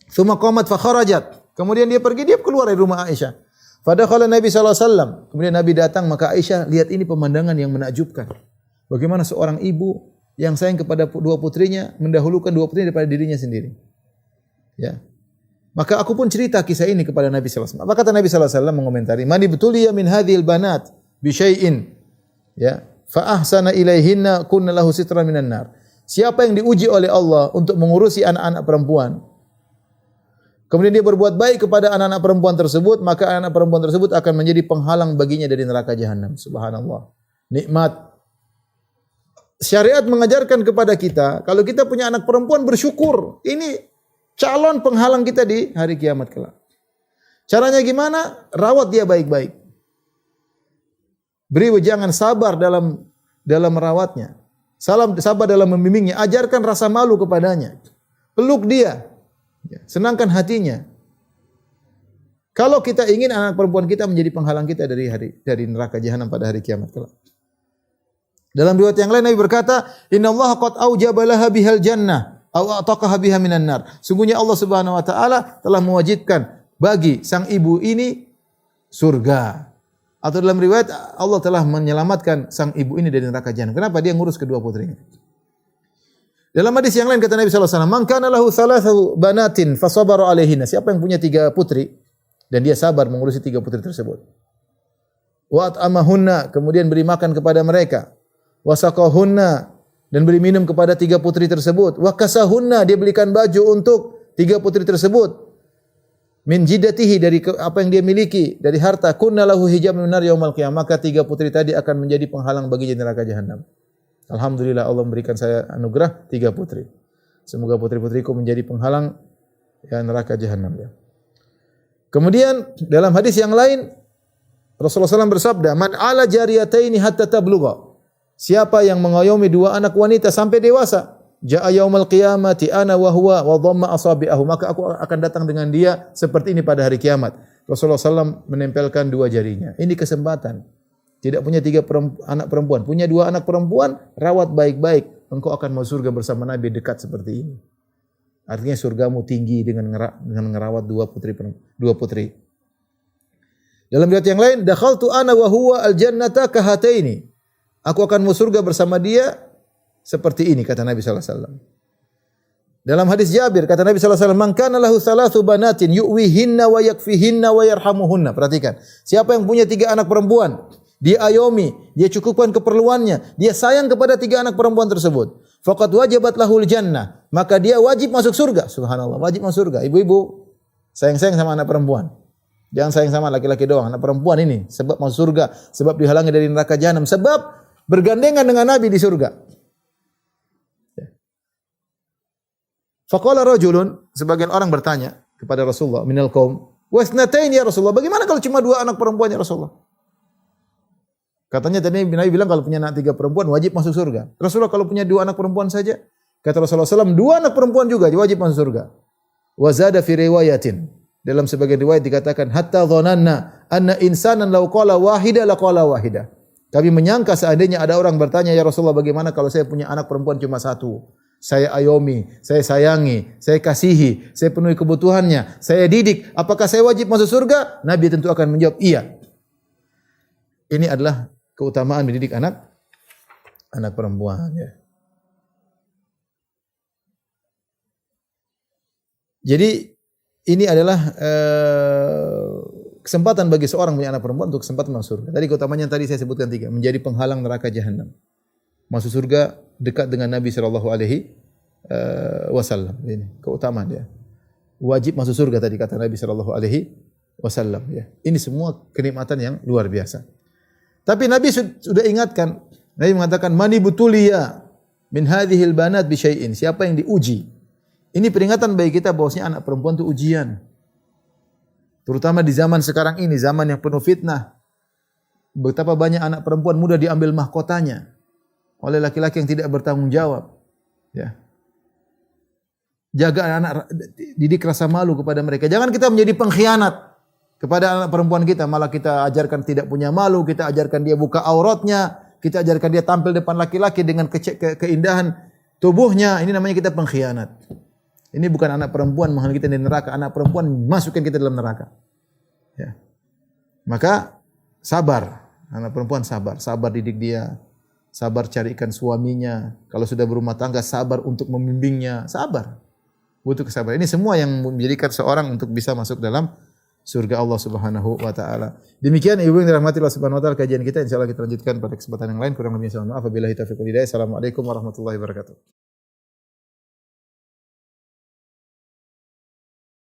Tsumma qamat fa kharajat. Kemudian dia pergi, dia keluar dari rumah Aisyah. Fadakhala Nabi sallallahu alaihi wasallam. Kemudian Nabi datang, maka Aisyah lihat ini pemandangan yang menakjubkan. Bagaimana seorang ibu yang sayang kepada 2 putrinya mendahulukan 2 putrinya daripada dirinya sendiri. Ya. Maka aku pun cerita kisah ini kepada Nabi sallallahu alaihi wasallam. Apa kata Nabi sallallahu alaihi wasallam mengomentari, "Man ibtuliya min hadhil banat bi syai'in." Ya, fa ahsana ilaihinna kunna lahu sitran minan nar. Siapa yang diuji oleh Allah untuk mengurusi anak-anak perempuan, kemudian dia berbuat baik kepada anak-anak perempuan tersebut, maka anak-anak perempuan tersebut akan menjadi penghalang baginya dari neraka jahanam. Subhanallah. Nikmat. Syariat mengajarkan kepada kita, kalau kita punya anak perempuan bersyukur. Ini calon penghalang kita di hari kiamat kelak. Caranya gimana? Rawat dia baik-baik. Beri wejangan, sabar dalam merawatnya. Sabar dalam membimbingnya. Ajarkan rasa malu kepadanya. Peluk dia. Senangkan hatinya. Kalau kita ingin anak perempuan kita menjadi penghalang kita dari neraka jahanam pada hari kiamat kelak. Dalam riwayat yang lain Nabi berkata, "Innallaha qad aujaba laha bihal jannah aw ataqaha biha minan nar." Sungguhnya Allah Subhanahu wa taala telah mewajibkan bagi sang ibu ini surga. Atau dalam riwayat Allah telah menyelamatkan sang ibu ini dari neraka jahanam. Kenapa? Dia ngurus kedua putrinya. Dalam hadis yang lain kata Nabi sallallahu alaihi wasallam, "Man kana lahu thalathu banatin fasabara alaihinna." Siapa yang punya 3 putri dan dia sabar mengurusi 3 putri tersebut. Wa at'amahunna, kemudian beri makan kepada mereka. Wa saqahunna, dan beri minum kepada 3 putri tersebut. Wa kasahunna, dia belikan baju untuk 3 putri tersebut. Min jidatihi, dari apa yang dia miliki, dari harta. Kunna lahu hijab minan nar yaumal qiyamah, maka 3 putri tadi akan menjadi penghalang baginya neraka jahanam. Alhamdulillah Allah memberikan saya anugerah 3 putri. Semoga putri-putriku menjadi penghalang neraka jahanam ya. Kemudian dalam hadis yang lain Rasulullah SAW bersabda, "Man ala jariyataini hatta tablugha." Siapa yang mengayomi 2 anak wanita sampai dewasa, jaa yaumul qiyamati ana wa huwa wa dhamma asabi'ahu, maka aku akan datang dengan dia seperti ini pada hari kiamat. Rasulullah SAW menempelkan 2 jarinya. Ini kesempatan. Tidak punya 3 anak perempuan, punya 2 anak perempuan, rawat baik-baik. Engkau akan masuk surga bersama Nabi dekat seperti ini. Artinya surgamu tinggi dengan ngerawat 2 putri. Dalam riwayat yang lain, dakhaltu ana wa huwa al-jannata kahataini. Aku akan masuk surga bersama dia seperti ini, kata Nabi sallallahu alaihi wasallam. Dalam hadis Jabir kata Nabi sallallahu alaihi wasallam, "Man kana lahu thalathu banatin yu'wihinna wa yakfihinna wa yarhamuhunna." Perhatikan, siapa yang punya 3 anak perempuan, dia ayomi, dia cukupkan keperluannya, dia sayang kepada 3 anak perempuan tersebut, faqad wajabat lahul jannah, maka dia wajib masuk surga. Subhanallah, wajib masuk surga. Ibu-ibu, sayang-sayang sama anak perempuan. Jangan sayang sama laki-laki doang, anak perempuan ini sebab masuk surga, sebab dihalangi dari neraka jahanam, sebab bergandengan dengan Nabi di surga. Faqala rajulun, sebagian orang bertanya kepada Rasulullah minal qaum, "Wasnatain ya Rasulullah, bagaimana kalau cuma 2 anak perempuan ya Rasulullah?" Katanya tadi Nabi bilang kalau punya anak 3 perempuan wajib masuk surga. Rasulullah kalau punya 2 anak perempuan saja, kata Rasulullah SAW, 2 anak perempuan juga wajib masuk surga. Wa zada fi riwayatin, dalam sebagian riwayat dikatakan, hatta dhananna anna insanan law qala wahida laqala wahida. Kami menyangka seandainya ada orang bertanya, "Ya Rasulullah, bagaimana kalau saya punya anak perempuan cuma 1? Saya ayomi, saya sayangi, saya kasihi, saya penuhi kebutuhannya, saya didik. Apakah saya wajib masuk surga?" Nabi tentu akan menjawab, "Iya." Ini adalah keutamaan mendidik anak perempuan ya. Jadi ini adalah kesempatan bagi seorang punya anak perempuan untuk kesempatan masuk surga. Tadi keutamanya yang tadi saya sebutkan 3, menjadi penghalang neraka jahanam. Masuk surga dekat dengan Nabi sallallahu alaihi wasallam. Ini keutamaan dia. Wajib masuk surga tadi kata Nabi sallallahu alaihi wasallam ya. Ini semua kenikmatan yang luar biasa. Tapi Nabi sudah ingatkan. Nabi mengatakan, "Mani butuliya min hadhil banat bi syai'in." Siapa yang diuji? Ini peringatan bagi kita bahwasanya anak perempuan itu ujian. Terutama di zaman sekarang ini, zaman yang penuh fitnah. Betapa banyak anak perempuan mudah diambil mahkotanya oleh laki-laki yang tidak bertanggung jawab. Ya. Jaga anak, didik rasa malu kepada mereka. Jangan kita menjadi pengkhianat kepada anak perempuan kita, malah kita ajarkan tidak punya malu, kita ajarkan dia buka auratnya, kita ajarkan dia tampil depan laki-laki dengan keindahan tubuhnya. Ini namanya kita pengkhianat. Ini bukan anak perempuan menghalangi kita dari neraka, anak perempuan masukkan kita dalam neraka. Ya. Maka sabar, anak perempuan sabar didik dia, sabar carikan suaminya. Kalau sudah berumah tangga, sabar untuk membimbingnya, sabar. butuh kesabaran. Ini semua yang menjadikan seorang untuk bisa masuk dalam surga Allah Subhanahu wa taala. Demikian ibu yang dirahmati Allah Subhanahu wa taala kajian kita, insyaallah kita lanjutkan pada kesempatan yang lain. Kurang lebihnya mohon maaf. Wabillahi taufiq wal hidayah. Assalamualaikum warahmatullahi wabarakatuh.